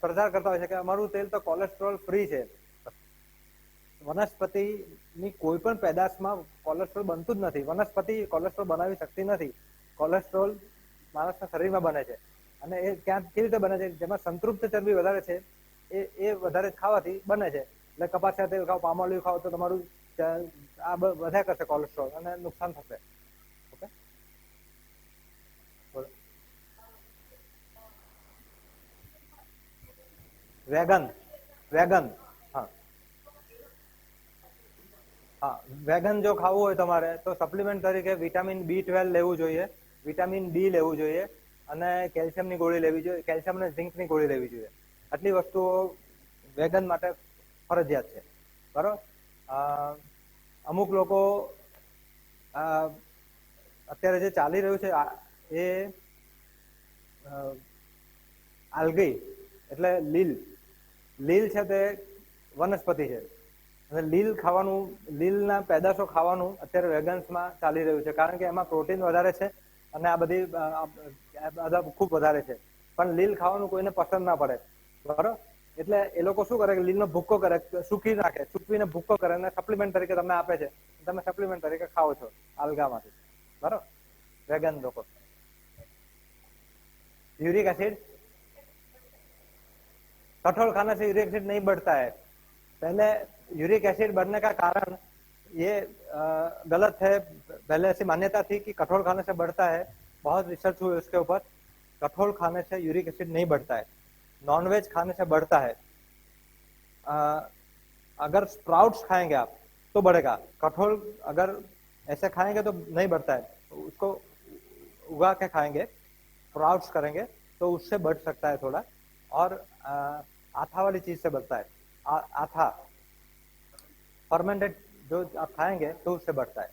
પ્રચાર કરતા હોય છે કે અમારું તેલ તો કોલેસ્ટ્રોલ ફ્રી છે. વનસ્પતિની કોઈ પણ પેદાશમાં કોલેસ્ટ્રોલ બનતું જ નથી. વનસ્પતિ કોલેસ્ટ્રોલ બનાવી શકતી નથી. કોલેસ્ટ્રોલ માણસના શરીરમાં બને છે. અને એ ક્યાં કેવી રીતે બને છે? જેમાં સંતૃપ્ત ચરબી વધારે છે એ વધારે ખાવાથી બને છે. એટલે કપાસિયા તેલ ખાઓ, પામ ઓલિવ ખાઓ તો તમારું આ બધા કરશે કોલેસ્ટ્રોલ અને નુકસાન થશે. ઓકે? વેગન વેગન હા હા વેગન જો ખાવું હોય તમારે તો સપ્લિમેન્ટ તરીકે વિટામિન B12 લેવું જોઈએ, વિટામિન ડી લેવું જોઈએ અને કેલ્શિયમની ગોળી લેવી જોઈએ, કેલ્શિયમ અને ઝિંકની ગોળી લેવી જોઈએ. આટલી વસ્તુઓ વેગન માટે ફરજિયાત છે. બરોબર. અમુક લોકો અત્યારે જે ચાલી રહ્યું છે એ આલ્ગી એટલે લીલ લીલ છે તે વનસ્પતિ છે અને લીલ ખાવાનું, લીલના પેદાશો ખાવાનું અત્યારે વેગન્સમાં ચાલી રહ્યું છે, કારણ કે એમાં પ્રોટીન વધારે છે અને આ બધી બધા ખૂબ વધારે છે. પણ લીલ ખાવાનું કોઈને પસંદ ના પડે, બરોબર. એટલે એ લોકો શું કરે કે લીલનો ભૂક્કો કરે, સૂકી નાખે, સૂકવીને ભૂક્કો કરે અને સપ્લિમેન્ટ તરીકે તમને આપે છે, તમે સપ્લિમેન્ટ તરીકે ખાઓ છો આલ્ગામાંથી, બરોબર. वेगन लोग यूरिक एसिड, कठोल खाने से यूरिक एसिड नहीं बढ़ता है। पहले यूरिक एसिड बढ़ने का कारण ये गलत है। पहले ऐसी मान्यता थी कि कठोल खाने से बढ़ता है, बहुत रिसर्च हुई उसके ऊपर। कठोल खाने से यूरिक एसिड नहीं बढ़ता है, नॉनवेज खाने से बढ़ता है। अगर स्प्राउट्स खाएंगे आप तो बढ़ेगा, कठोल अगर ऐसे खाएंगे तो नहीं बढ़ता है, उसको उगा के खाएंगे, स्प्राउट्स करेंगे तो उससे बढ़ सकता है थोड़ा। और आथा वाली चीज से बढ़ता है, आथा फर्मेंटेड जो आप खाएंगे तो उससे बढ़ता है।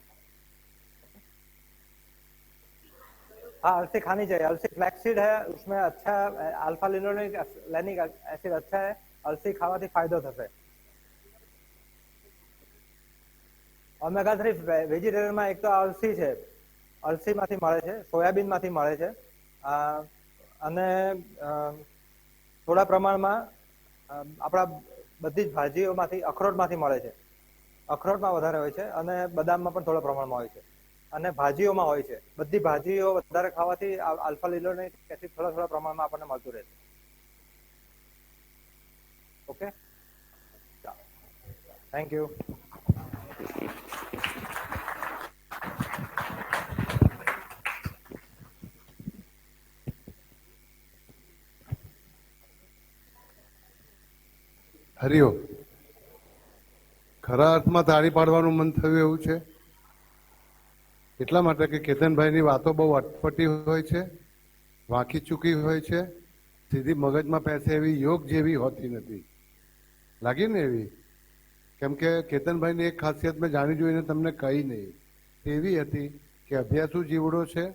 हाँ, अलसी खानी चाहिए। अलसी फ्लैक्सीड है, उसमें अच्छा अल्फा लिनोलेनिक एसिड अच्छा है, अलसी खावाથી ફાયદો થશે। ઓમેગા 3 વેજીટેરિયનમાં એક તો અલસી છે, અલસીમાંથી મળે છે, સોયાબીનમાંથી મળે છે અને થોડા પ્રમાણમાં આપણા બધી જ ભાજીઓમાંથી, અખરોટમાંથી મળે છે। અખરોટમાં વધારે હોય છે અને બદામમાં પણ થોડા પ્રમાણમાં હોય છે અને ભાજીઓમાં હોય છે। બધી ભાજીઓ વધારે ખાવાથી આલ્ફા લિનોલેનિક એસિડ થોડા પ્રમાણમાં આપણને મળતું રહે છે। Okay, thank you. હરિઓમ। ખરા અર્થમાં તાળી પાડવાનું મન થયું એવું છે, એટલા માટે કે કેતનભાઈની વાતો બહુ અટપટી હોય છે, વાંકી ચૂકી હોય છે, સીધી મગજમાં પેસે એવી યોગ જેવી હોતી નથી। લાગી ને એવી? કેમ કે કેતનભાઈની એક ખાસિયત મેં જાણી જોઈને તમને કહી નહીં, એવી હતી કે અભ્યાસુ જીવડો છે,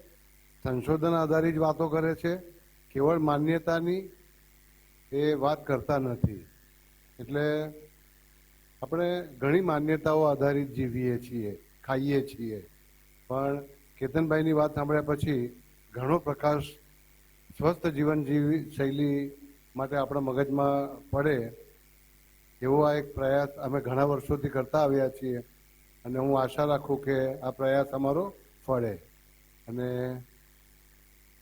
સંશોધન આધારિત વાતો કરે છે, કેવળ માન્યતાની એ વાત કરતા નથી। એટલે આપણે ઘણી માન્યતાઓ આધારિત જીવીએ છીએ, ખાઈએ છીએ, પણ કેતનભાઈની વાત સાંભળ્યા પછી ઘણો પ્રકાશ સ્વસ્થ જીવન જીવી શૈલી માટે આપણા મગજમાં પડે એવો આ એક પ્રયાસ અમે ઘણા વર્ષોથી કરતા આવ્યા છીએ અને હું આશા રાખું કે આ પ્રયાસ અમારો ફળે। અને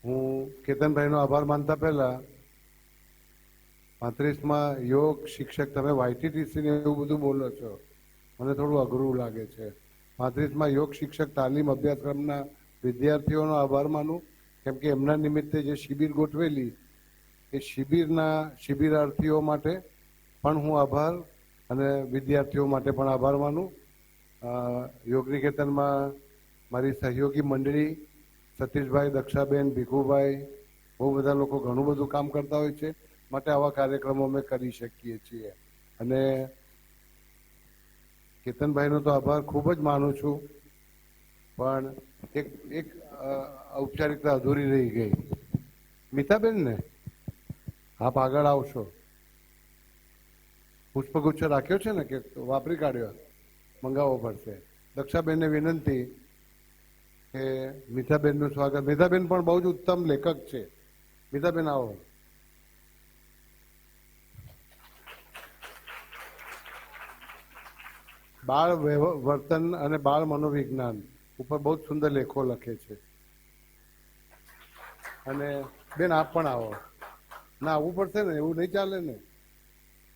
હું કેતનભાઈનો આભાર માનતા પહેલા 35માં યોગ શિક્ષક, તમે YTTC ને એવું બધું બોલો છો, મને થોડું અઘરું લાગે છે। 35માં યોગ શિક્ષક તાલીમ અભ્યાસક્રમના વિદ્યાર્થીઓનો આભાર માનું, કેમ કે એમના નિમિત્તે જે શિબિર ગોઠવેલી એ શિબિરાર્થીઓ માટે પણ હું આભાર અને વિદ્યાર્થીઓ માટે પણ આભાર માનું। યોગ નિકેતનમાં મારી સહયોગી મંડળી સતીશભાઈ, દક્ષાબેન, ભીખુભાઈ, બહુ બધા લોકો ઘણું બધું કામ કરતા હોય છે, માટે આવા કાર્યક્રમો અમે કરી શકીએ છીએ। અને કેતનભાઈનો તો આભાર ખૂબ જ માનું છું, પણ એક ઔપચારિકતા અધૂરી રહી ગઈ। મીતાબેન ને આપ આગળ આવશો, પુષ્પગુચ્છ રાખ્યો છે ને કે વાપરી કાઢ્યો? મંગાવવો પડશે। દક્ષાબેનને વિનંતી કે મીતાબેનનું સ્વાગત। મીતાબેન પણ બહુ જ ઉત્તમ લેખક છે। મીતાબેન આવો। બાળ વર્તન અને બાળ મનોવિજ્ઞાન ઉપર બહુ જ સુંદર લેખો લખે છે। અને બેન આપ પણ આવો। ના, આવવું પડશે ને, એવું નહીં ચાલે ને,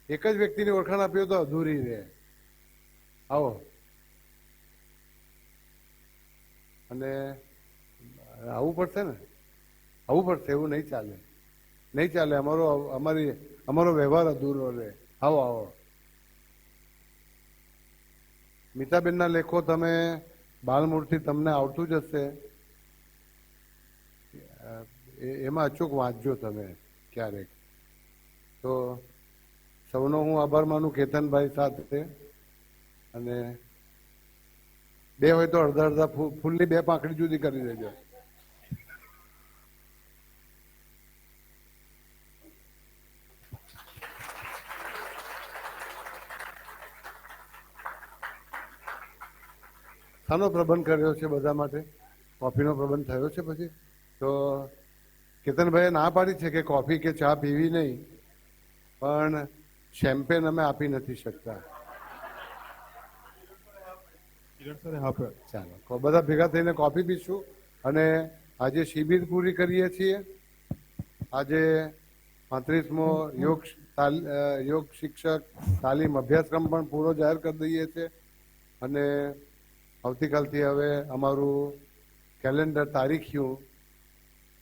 એક જ વ્યક્તિની ઓળખાણ આપીએ તો અધૂરી રહે। આવો। અને આવવું પડશે ને, આવવું પડશે, એવું નહીં ચાલે, નહીં ચાલે। અમારી અમારો વ્યવહાર અધૂરો રહે. આવો આવો. મીતાબેનના લેખો તમે બાલમૂર્તિ તમને આવતું જ હશે, એમાં અચૂક વાંચજો તમે ક્યારેક. તો સૌનો હું આભાર માનું કેતનભાઈ સાથે. અને બે હોય તો અડધા અડધા ફૂલની 2 પાંખડી જુદી કરી દેજો. શાનો પ્રબંધ કર્યો છે બધા માટે? કોફીનો પ્રબંધ થયો છે પછી? તો કેતનભાઈએ ના પાડી છે કે કોફી કે ચા પીવી નહીં, પણ શેમ્પેન અમે આપી નથી શકતા. ચાલો બધા ભેગા થઈને કોફી પીશું. અને આજે શિબિર પૂરી કરીએ છીએ. આજે 35મો યોગ શિક્ષક તાલીમ અભ્યાસક્રમ પણ પૂરો જાહેર કરી દઈએ છીએ. અને આવતીકાલથી હવે અમારું કેલેન્ડર તારીખિયું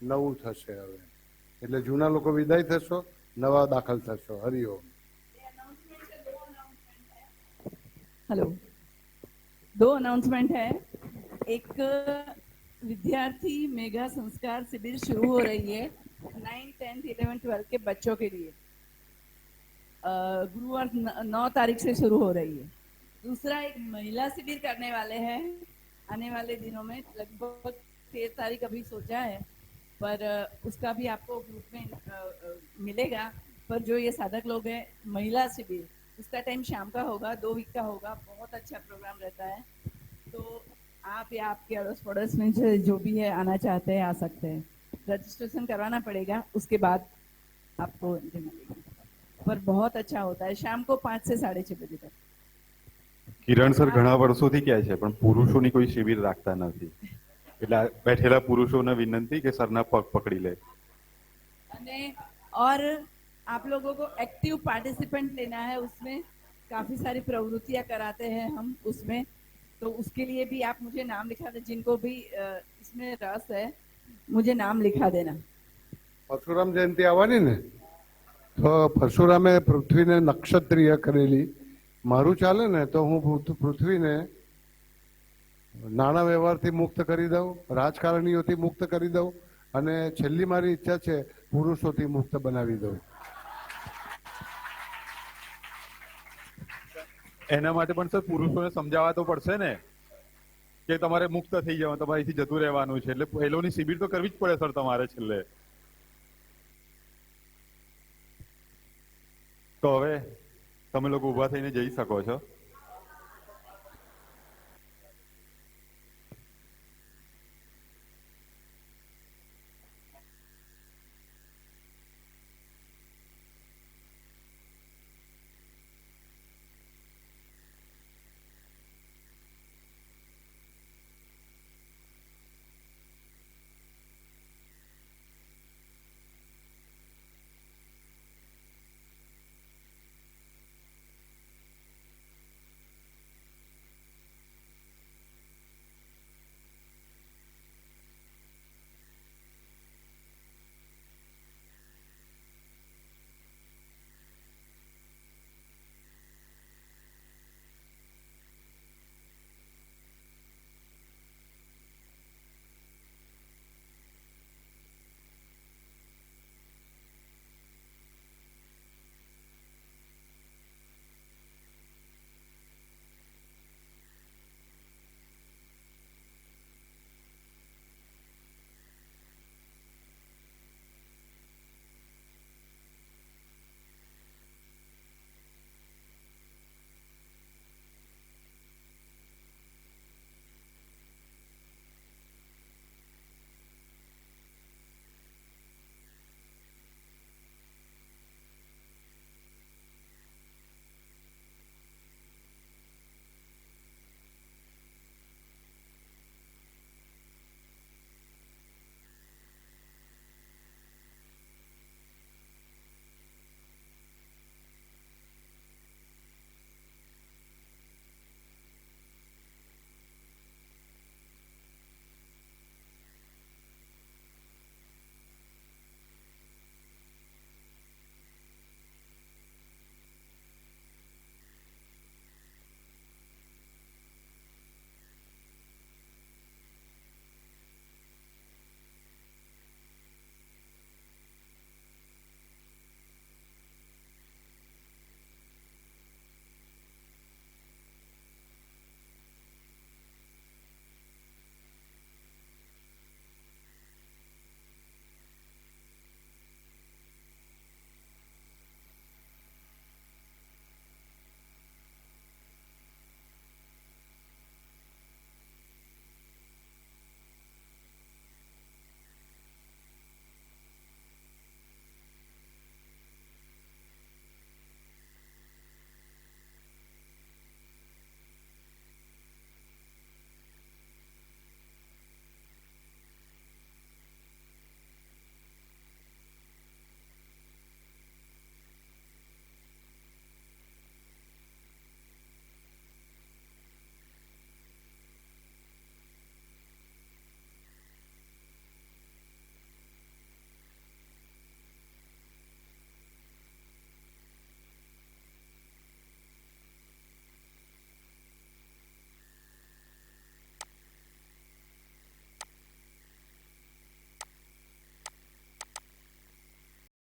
નવું થશે. હવે એટલે જૂના લોકો વિદાય થશો, નવા દાખલ થશો. હરિઓમ. हेलो, 2 अनाउंसमेंट है. एक विद्यार्थी मेगा संस्कार शिविर शुरू हो रही है 9, 10, 11, 12 के बच्चों के लिए. गुरुवार 9 तारीख से शुरू हो रही है. दूसरा एक महिला शिविर करने वाले हैं आने वाले दिनों में, लगभग 13 तारीख अभी सोचा है, पर उसका भी आपको ग्रुप में मिलेगा. पर जो ये साधक लोग हैं, महिला शिविर, उसका टाइम शाम का होगा, 2 वीक का होगा. बहुत अच्छा प्रोग्राम रहता है. तो आप या आपके अड़ोस पड़ोस में जो भी है आना चाहते हैं आ सकते हैं. रजिस्ट्रेशन करवाना पड़ेगा, उसके बाद आपको मिलेगा. पर बहुत अच्छा होता है. शाम को 5 से 6:30 बजे तक. કિરણ સર ઘણા વર્ષોથી કહે છે પણ પુરુષોની કોઈ શિબિર રાખતા નથી, એટલે બેઠેલા પુરુષોને વિનંતી કે સરના પગ પકડી લે. અને और आप लोगों को एक्टिव पार्टिसिपेंट लेना है. उसमें काफी सारी प्रवृत्तियां कराते हैं हम उसमें. तो उसके लिए भी आप मुझे नाम लिखा दे. जिनको भी इसमें रस है मुझे नाम लिखा देना. પરશુરામ જયંતિ આવવાની ને, તો પરશુરામે પૃથ્વીને નક્ષત્રીય કરેલી. મારું ચાલે ને તો હું પૃથ્વીને નાણાં વ્યવહારથી મુક્ત કરી દઉં, રાજકારણીઓથી મુક્ત કરી દઉં, અને છેલ્લી મારી ઈચ્છા છે પુરુષોથી મુક્ત બનાવી દઉં. એના માટે પણ સર પુરુષોને સમજાવવા તો પડશે ને કે તમારે મુક્ત થઈ જવાનું, તમારે અહીંથી જતું રહેવાનું છે. એટલે પહેલોની શિબિર તો કરવી જ પડે સર તમારે છેલ્લે. તો હવે તમે લોકો ઉભા થઈને જઈ શકો છો.